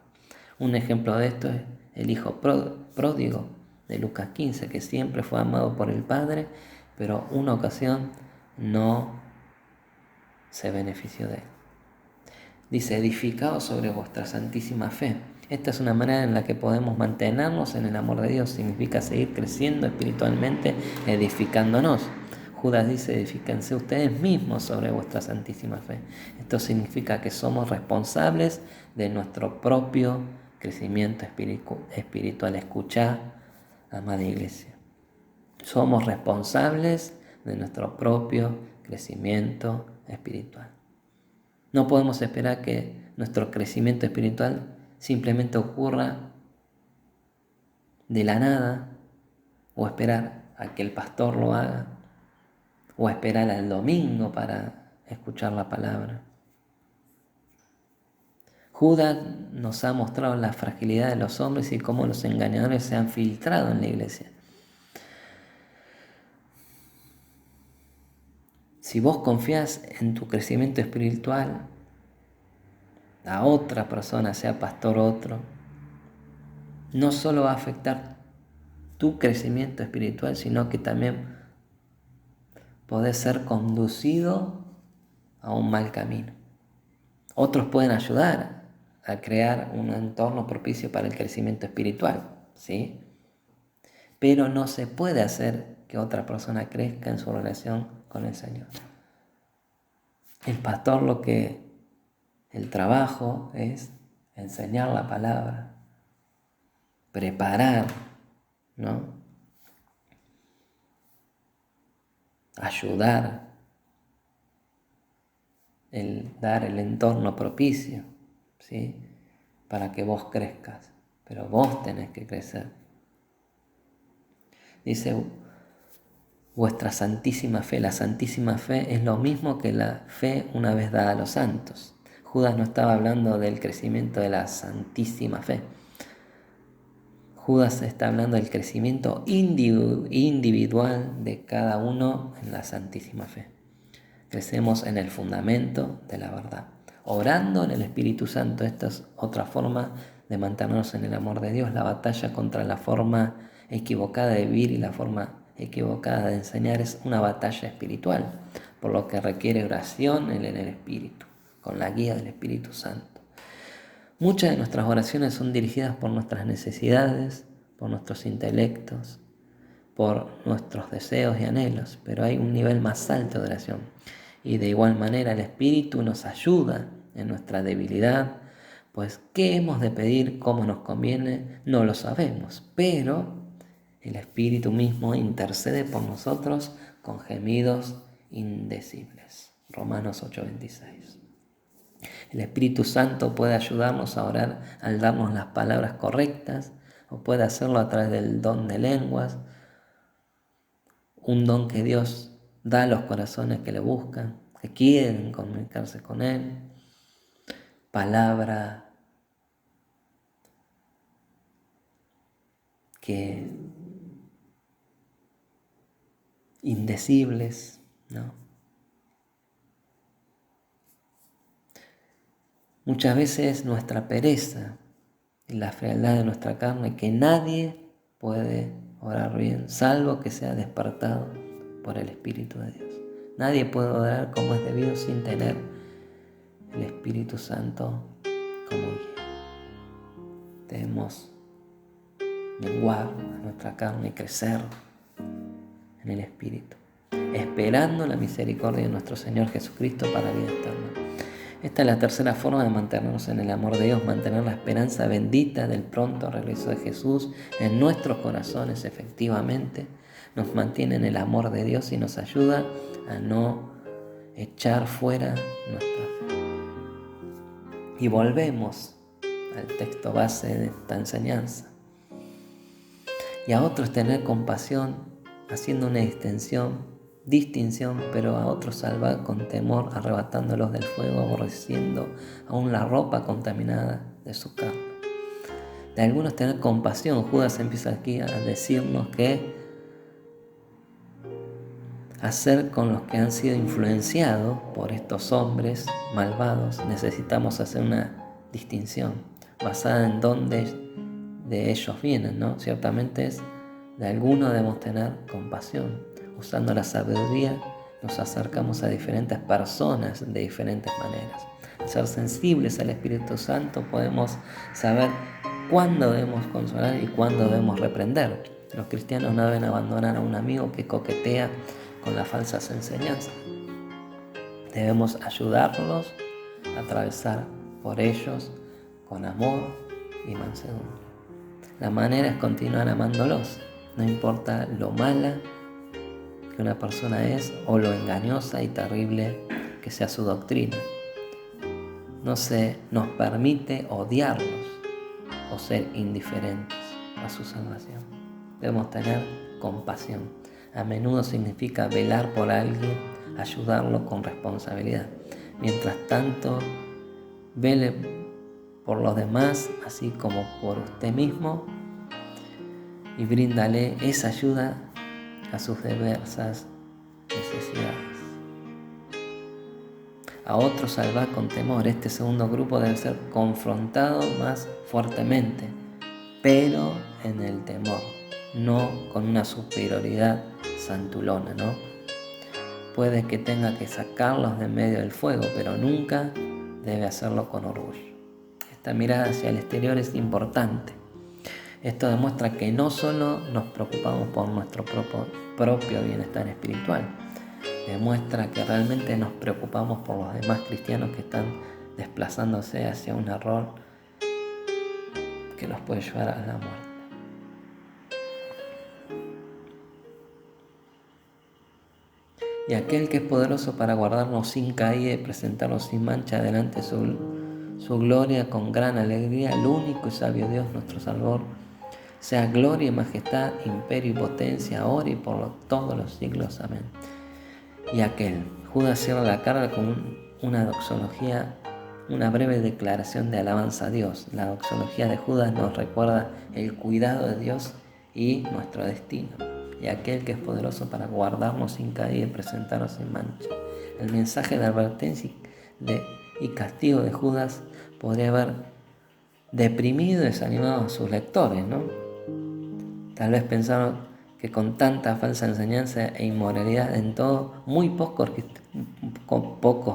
Un ejemplo de esto es el hijo pródigo de Lucas 15, que siempre fue amado por el Padre, pero una ocasión no se benefició de él. Dice, edificaos sobre vuestra santísima fe. Esta es una manera en la que podemos mantenernos en el amor de Dios. Significa seguir creciendo espiritualmente, edificándonos. Judas dice, edifíquense ustedes mismos sobre vuestra santísima fe. Esto significa que somos responsables de nuestro propio crecimiento espiritual. Escuchá, amada iglesia. Somos responsables de nuestro propio crecimiento espiritual. No podemos esperar que nuestro crecimiento espiritual simplemente ocurra de la nada, o esperar a que el pastor lo haga, o esperar al domingo para escuchar la palabra. Judas nos ha mostrado la fragilidad de los hombres y cómo los engañadores se han filtrado en la iglesia. Si vos confías en tu crecimiento espiritual a otra persona, sea pastor otro, no solo va a afectar tu crecimiento espiritual, sino que también podés ser conducido a un mal camino. Otros pueden ayudar a crear un entorno propicio para el crecimiento espiritual, ¿sí? Pero no se puede hacer que otra persona crezca en su relación con el Señor. El pastor el trabajo es enseñar la palabra, preparar, ¿no? Ayudar, dar el entorno propicio, ¿sí? Para que vos crezcas, pero vos tenés que crecer. Dice, vuestra santísima fe. La santísima fe es lo mismo que la fe una vez dada a los santos. Judas no estaba hablando del crecimiento de la santísima fe. Judas está hablando del crecimiento individual de cada uno en la santísima fe. Crecemos en el fundamento de la verdad, orando en el Espíritu Santo. Esta es otra forma de mantenernos en el amor de Dios. La batalla contra la forma equivocada de vivir y la forma equivocada de enseñar es una batalla espiritual, por lo que requiere oración en el Espíritu, con la guía del Espíritu Santo. Muchas de nuestras oraciones son dirigidas por nuestras necesidades, por nuestros intelectos, por nuestros deseos y anhelos, pero hay un nivel más alto de oración. Y de igual manera el Espíritu nos ayuda en nuestra debilidad, pues qué hemos de pedir, cómo nos conviene, no lo sabemos, pero el Espíritu mismo intercede por nosotros con gemidos indecibles. Romanos 8:26. El Espíritu Santo puede ayudarnos a orar al darnos las palabras correctas, o puede hacerlo a través del don de lenguas, un don que Dios da a los corazones que le buscan, que quieren comunicarse con Él. Palabra que indecibles, ¿no? Muchas veces nuestra pereza y la frialdad de nuestra carne, que nadie puede orar bien, salvo que sea despertado por el Espíritu de Dios. Nadie puede orar como es debido sin tener el Espíritu Santo como guía. Debemos menguar a nuestra carne y crecer en el Espíritu, esperando la misericordia de nuestro Señor Jesucristo para vida eterna. Esta es la tercera forma de mantenernos en el amor de Dios, mantener la esperanza bendita del pronto regreso de Jesús en nuestros corazones. Efectivamente, nos mantiene en el amor de Dios y nos ayuda a no echar fuera nuestra fe. Y volvemos al texto base de esta enseñanza. Y a otros tener compasión, haciendo una distinción, pero a otros salvar con temor, arrebatándolos del fuego, aborreciendo aún la ropa contaminada de su carne. De algunos tener compasión. Judas empieza aquí a decirnos que hacer con los que han sido influenciados por estos hombres malvados, necesitamos hacer una distinción basada en dónde de ellos vienen, ¿no? Ciertamente es de algunos debemos tener compasión. Usando la sabiduría nos acercamos a diferentes personas de diferentes maneras. Al ser sensibles al Espíritu Santo podemos saber cuándo debemos consolar y cuándo debemos reprender. Los cristianos no deben abandonar a un amigo que coquetea con las falsas enseñanzas. Debemos ayudarlos a atravesar por ellos con amor y mansedumbre. La manera es continuar amándolos, no importa lo mala que una persona es o lo engañosa y terrible que sea su doctrina. No se nos permite odiarlos o ser indiferentes a su salvación. Debemos tener compasión. A menudo significa velar por alguien, ayudarlo con responsabilidad. Mientras tanto, vele por los demás, así como por usted mismo, y bríndale esa ayuda a sus diversas necesidades. A otros salvar con temor. Este segundo grupo debe ser confrontado más fuertemente, pero en el temor, no con una superioridad santulona, ¿no? Puede que tenga que sacarlos de medio del fuego, pero nunca debe hacerlo con orgullo. Esta mirada hacia el exterior es importante. Esto demuestra que no solo nos preocupamos por nuestro propio bienestar espiritual, demuestra que realmente nos preocupamos por los demás cristianos que están desplazándose hacia un error que los puede llevar a la muerte. Y aquel que es poderoso para guardarnos sin caída y presentarnos sin mancha delante de su gloria con gran alegría, el único y sabio Dios, nuestro Salvador, sea gloria y majestad, imperio y potencia, ahora y por todos los siglos. Amén. Y aquel, Judas cierra la carga con una doxología, una breve declaración de alabanza a Dios. La doxología de Judas nos recuerda el cuidado de Dios y nuestro destino. Y aquel que es poderoso para guardarnos sin caída y presentarnos sin mancha. El mensaje de advertencia y castigo de Judas podría haber deprimido y desanimado a sus lectores, ¿no? Tal vez pensaron que con tanta falsa enseñanza e inmoralidad en todo, muy pocos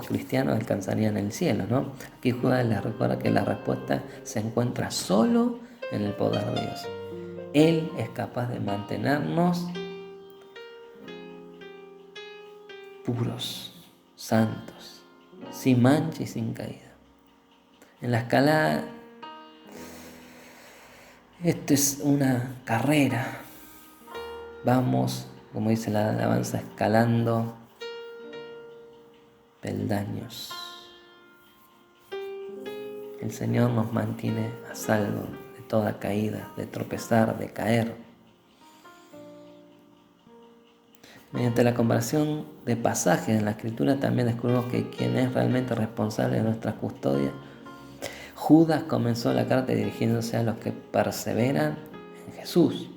cristianos alcanzarían el cielo, ¿no? Aquí Judas les recuerda que la respuesta se encuentra solo en el poder de Dios. Él es capaz de mantenernos puros, santos, sin mancha y sin caída. En la escalada, esto es una carrera. Vamos, como dice la alabanza, escalando peldaños. El Señor nos mantiene a salvo de toda caída, de tropezar, de caer. Mediante la comparación de pasajes en la Escritura también descubrimos que quien es realmente responsable de nuestra custodia. Judas comenzó la carta dirigiéndose a los que perseveran en Jesús.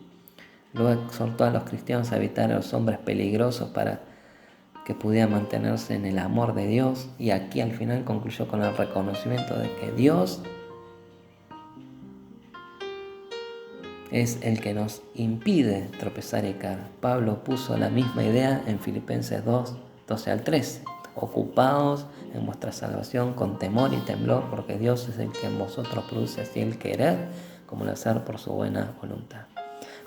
Luego exhortó a los cristianos a evitar a los hombres peligrosos para que pudieran mantenerse en el amor de Dios. Y aquí al final concluyó con el reconocimiento de que Dios es el que nos impide tropezar y caer. Pablo puso la misma idea en Filipenses 2, 12 al 13. Ocupaos en vuestra salvación con temor y temblor, porque Dios es el que en vosotros produce así el querer como el hacer por su buena voluntad.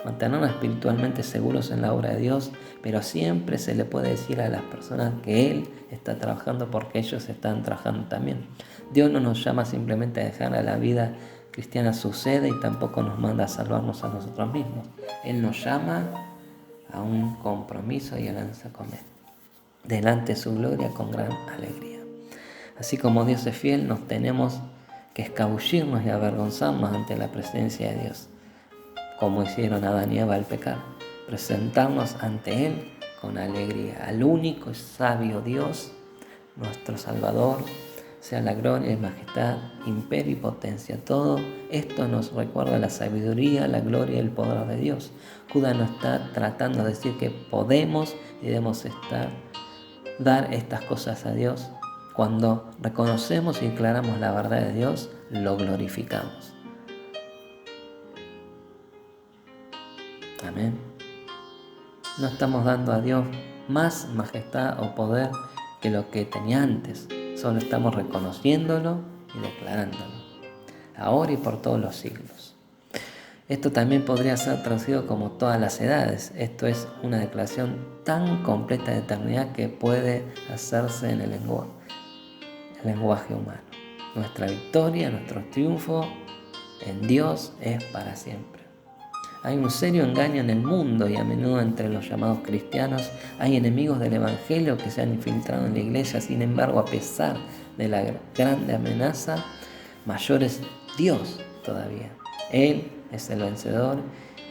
Mantenernos espiritualmente seguros en la obra de Dios, pero siempre se le puede decir a las personas que Él está trabajando porque ellos están trabajando también. Dios no nos llama simplemente a dejar a la vida cristiana sucede y tampoco nos manda a salvarnos a nosotros mismos. Él nos llama a un compromiso y alianza con Él, delante de su gloria con gran alegría. Así como Dios es fiel, nos tenemos que escabullirnos y avergonzarnos ante la presencia de Dios, como hicieron Adán y Eva al pecar, presentarnos ante Él con alegría, al único y sabio Dios, nuestro Salvador, sea la gloria y majestad, imperio y potencia. Todo esto nos recuerda la sabiduría, la gloria y el poder de Dios. Judas nos está tratando de decir que podemos y debemos dar estas cosas a Dios. Cuando reconocemos y declaramos la verdad de Dios, lo glorificamos. Amén. No estamos dando a Dios más majestad o poder que lo que tenía antes. Solo estamos reconociéndolo y declarándolo, ahora y por todos los siglos. Esto también podría ser traducido como todas las edades. Esto es una declaración tan completa de eternidad que puede hacerse en el lenguaje humano. Nuestra victoria, nuestro triunfo en Dios es para siempre. Hay un serio engaño en el mundo y a menudo entre los llamados cristianos hay enemigos del Evangelio que se han infiltrado en la iglesia. Sin embargo, a pesar de la grande amenaza, mayor es Dios todavía. Él es el vencedor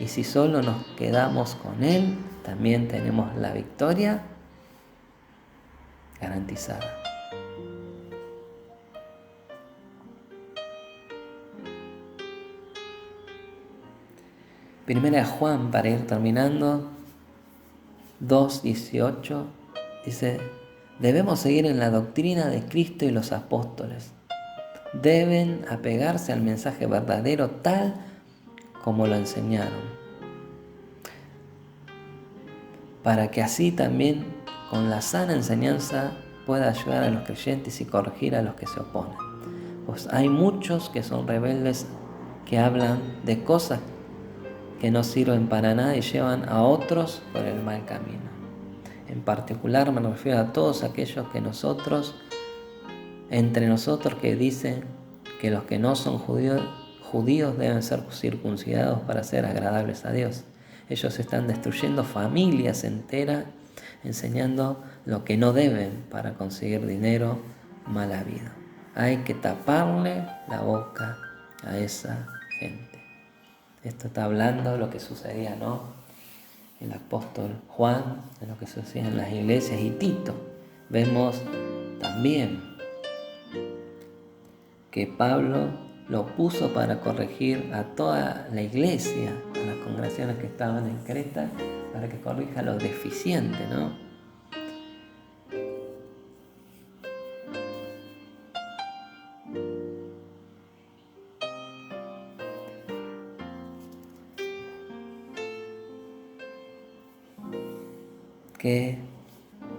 y si solo nos quedamos con Él, también tenemos la victoria garantizada. Primera de Juan, para ir terminando, 2:18, dice: debemos seguir en la doctrina de Cristo y los apóstoles. Deben apegarse al mensaje verdadero tal como lo enseñaron, para que así también con la sana enseñanza pueda ayudar a los creyentes y corregir a los que se oponen. Pues hay muchos que son rebeldes, que hablan de cosas que no sirven para nada y llevan a otros por el mal camino. En particular me refiero a todos aquellos que entre nosotros que dicen que los que no son judíos deben ser circuncidados para ser agradables a Dios. Ellos están destruyendo familias enteras, enseñando lo que no deben para conseguir dinero, mala vida. Hay que taparle la boca a esa gente. Esto está hablando de lo que sucedía, ¿no?, el apóstol Juan, de lo que sucedía en las iglesias, y Tito. Vemos también que Pablo lo puso para corregir a toda la iglesia, a las congregaciones que estaban en Creta, para que corrija lo deficiente, ¿no? Qué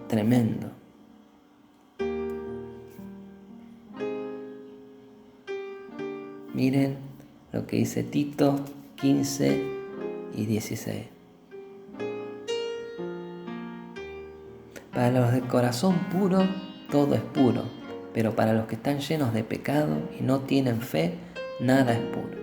tremendo. Miren lo que dice Tito 15 y 16. Para los de corazón puro, todo es puro, pero para los que están llenos de pecado y no tienen fe, nada es puro.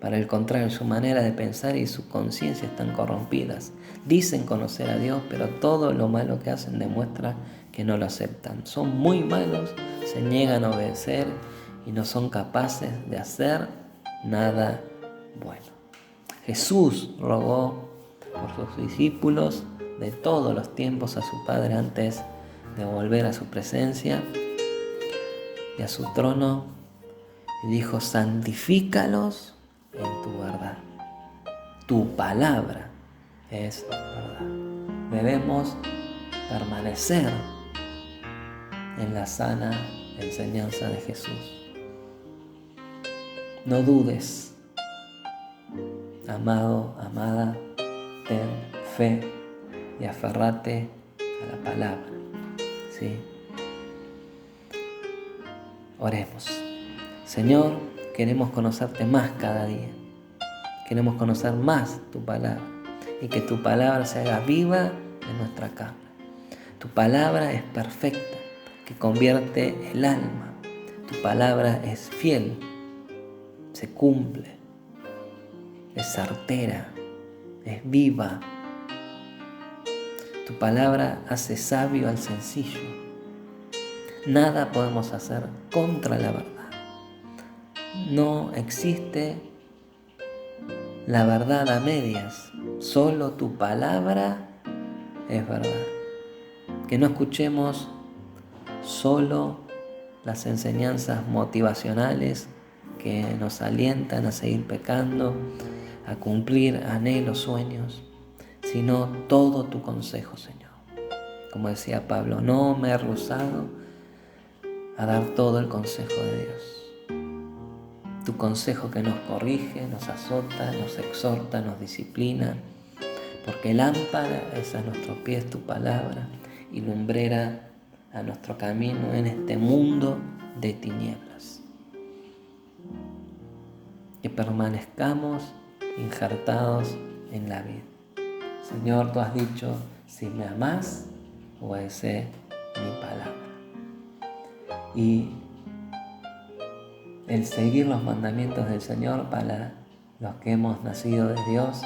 Para el contrario, su manera de pensar y su conciencia están corrompidas. Dicen conocer a Dios, pero todo lo malo que hacen demuestra que no lo aceptan. Son muy malos, se niegan a obedecer y no son capaces de hacer nada bueno. Jesús rogó por sus discípulos de todos los tiempos a su Padre antes de volver a su presencia y a su trono, y dijo: santifícalos en tu verdad. Tu palabra es verdad. Debemos permanecer en la sana enseñanza de Jesús. No dudes, amado, amada, ten fe y aferrate a la palabra. ¿Sí? Oremos. Señor, queremos conocerte más cada día. Queremos conocer más tu palabra y que tu palabra se haga viva en nuestra carne. Tu palabra es perfecta, que convierte el alma. Tu palabra es fiel, se cumple, es certera, es viva. Tu palabra hace sabio al sencillo. Nada podemos hacer contra la verdad. No existe la verdad a medias. Solo tu palabra es verdad. Que no escuchemos solo las enseñanzas motivacionales que nos alientan a seguir pecando, a cumplir anhelos, sueños, sino todo tu consejo, Señor. Como decía Pablo, no me he rehusado a dar todo el consejo de Dios. Tu consejo que nos corrige, nos azota, nos exhorta, nos disciplina, porque lámpara es a nuestros pies tu palabra y lumbrera a nuestro camino en este mundo de tinieblas. Que permanezcamos injertados en la vida. Señor, tú has dicho, si me amás, obedece mi palabra. Y el seguir los mandamientos del Señor para los que hemos nacido de Dios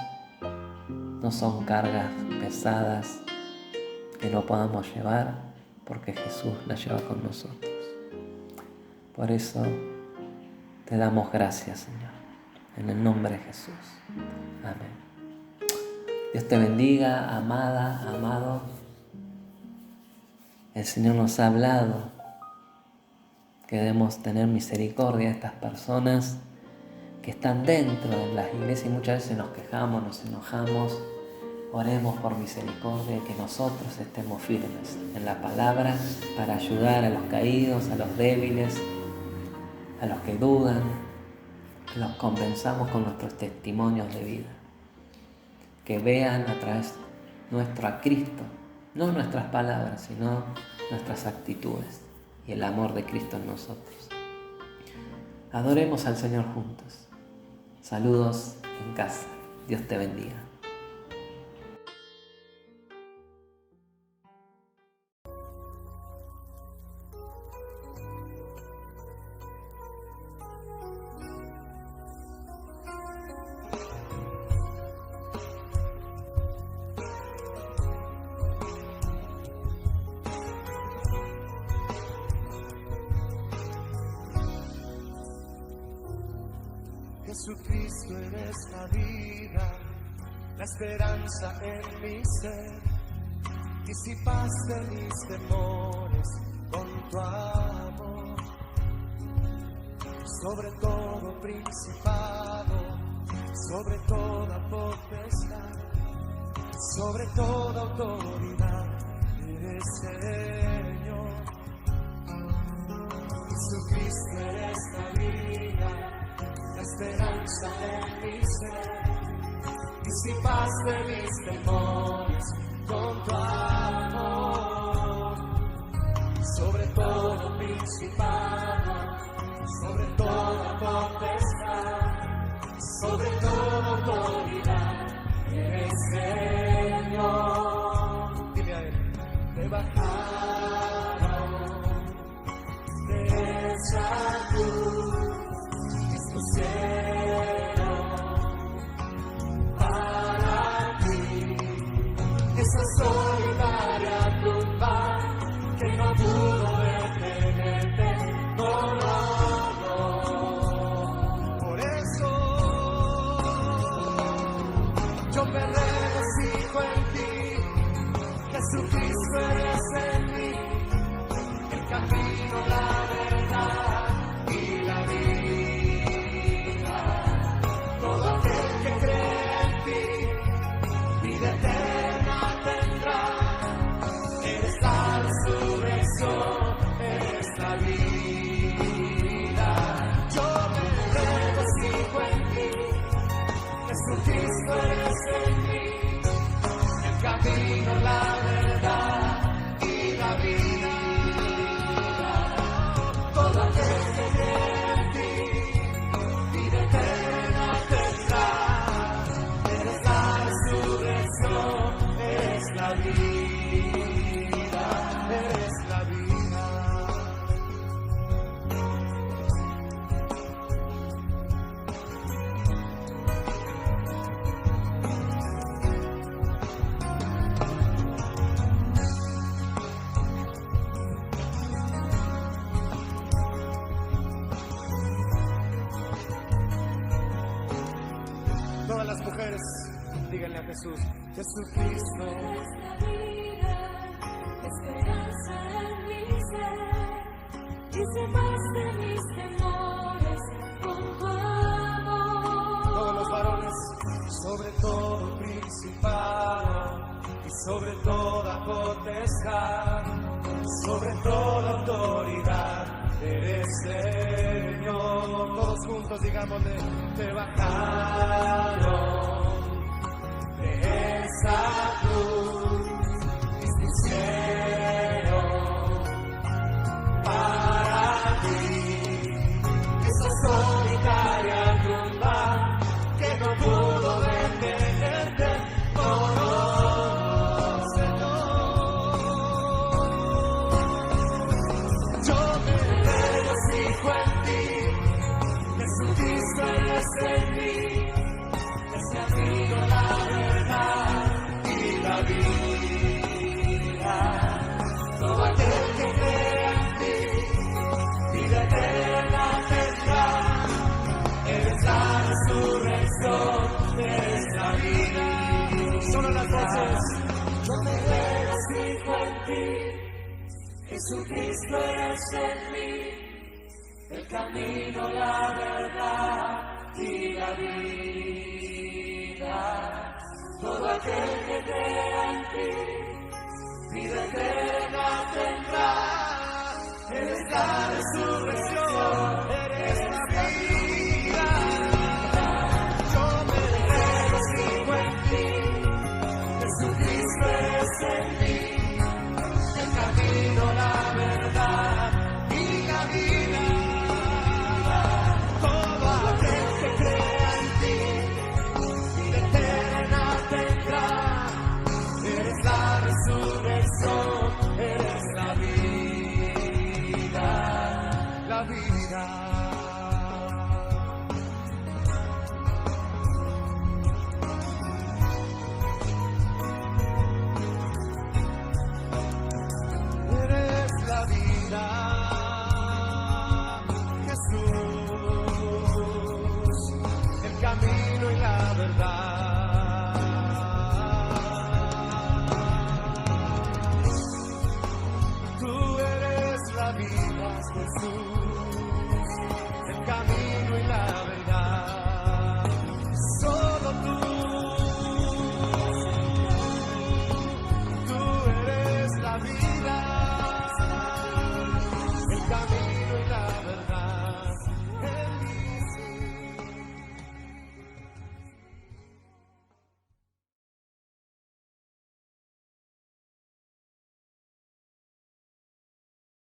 no son cargas pesadas que no podamos llevar, porque Jesús las lleva con nosotros. Por eso te damos gracias, Señor, en el nombre de Jesús. Amén. Dios te bendiga, amada, amado. El Señor nos ha hablado que debemos tener misericordia de estas personas que están dentro de las iglesias y muchas veces nos quejamos, nos enojamos. Oremos por misericordia y que nosotros estemos firmes en la palabra para ayudar a los caídos, a los débiles, a los que dudan, que los convenzamos con nuestros testimonios de vida. Que vean a través nuestro a Cristo, no nuestras palabras, sino nuestras actitudes y el amor de Cristo en nosotros. Adoremos al Señor juntos. Saludos en casa. Dios te bendiga. Jesucristo, eres la vida, la esperanza en mi ser. Disipaste mis temores con tu amor. Sobre todo principado, sobre toda potestad, sobre toda autoridad, eres Señor. Jesucristo, eres la vida, la esperanza en mi ser. Disipaste mis temores con tu amor. sobre todo principado, sobre toda potestad, sobre toda autoridad, eres Señor. Dile a él, te bajaron de esa cruz, expusieron para ti esa solitaria tumba que no pudo detenerte. No, no, no. Por eso yo me regocijo en ti, Jesucristo eres en mí, el camino, la verdad y la vida. Todo aquel que cree en ti, vida eterna tendrá. Eres la resurrección, eres la vida. Yo me regocijo en ti, Jesucristo eres en mí, el camino, la verdad y la vida. Todo aquel que cree en ti, vida eterna tendrá. Eres la resurrección, eres la vida, eres la vida. Todas las mujeres, díganle a Jesús, Jesucristo. Eres la vida, esperanza en mi ser, dice más de mis temores con tu amor. Todos los varones, sobre todo principado y sobre toda potestad, sobre toda autoridad, eres Señor. Todos juntos digámosle, te bajaron de esa cruz, expusieron para ti esa solitaria tumba que no pudo detenerte. Oh, Señor, yo me regocijo en ti, Jesucristo eres en mí, el camino, la verdad y la vida. Todo aquel que cree en ti, vida eterna tendrá. Eres la resurrección, eres la vida. Solo las voces. Yo me regocijo en ti, Jesucristo eres en mí, el camino, la verdad y la vida. Todo aquel que crea en ti, vida eterna tendrá. Eres la resurrección, eres la vida. Yo me regocijo en ti, Jesucristo eres en mí, el camino, la verdad y la vida. Todo aquel que crea en ti, vida eterna tendrá. Eres la resurrección, eres la vida, la vida. Eres la vida, Jesús, el camino y la verdad.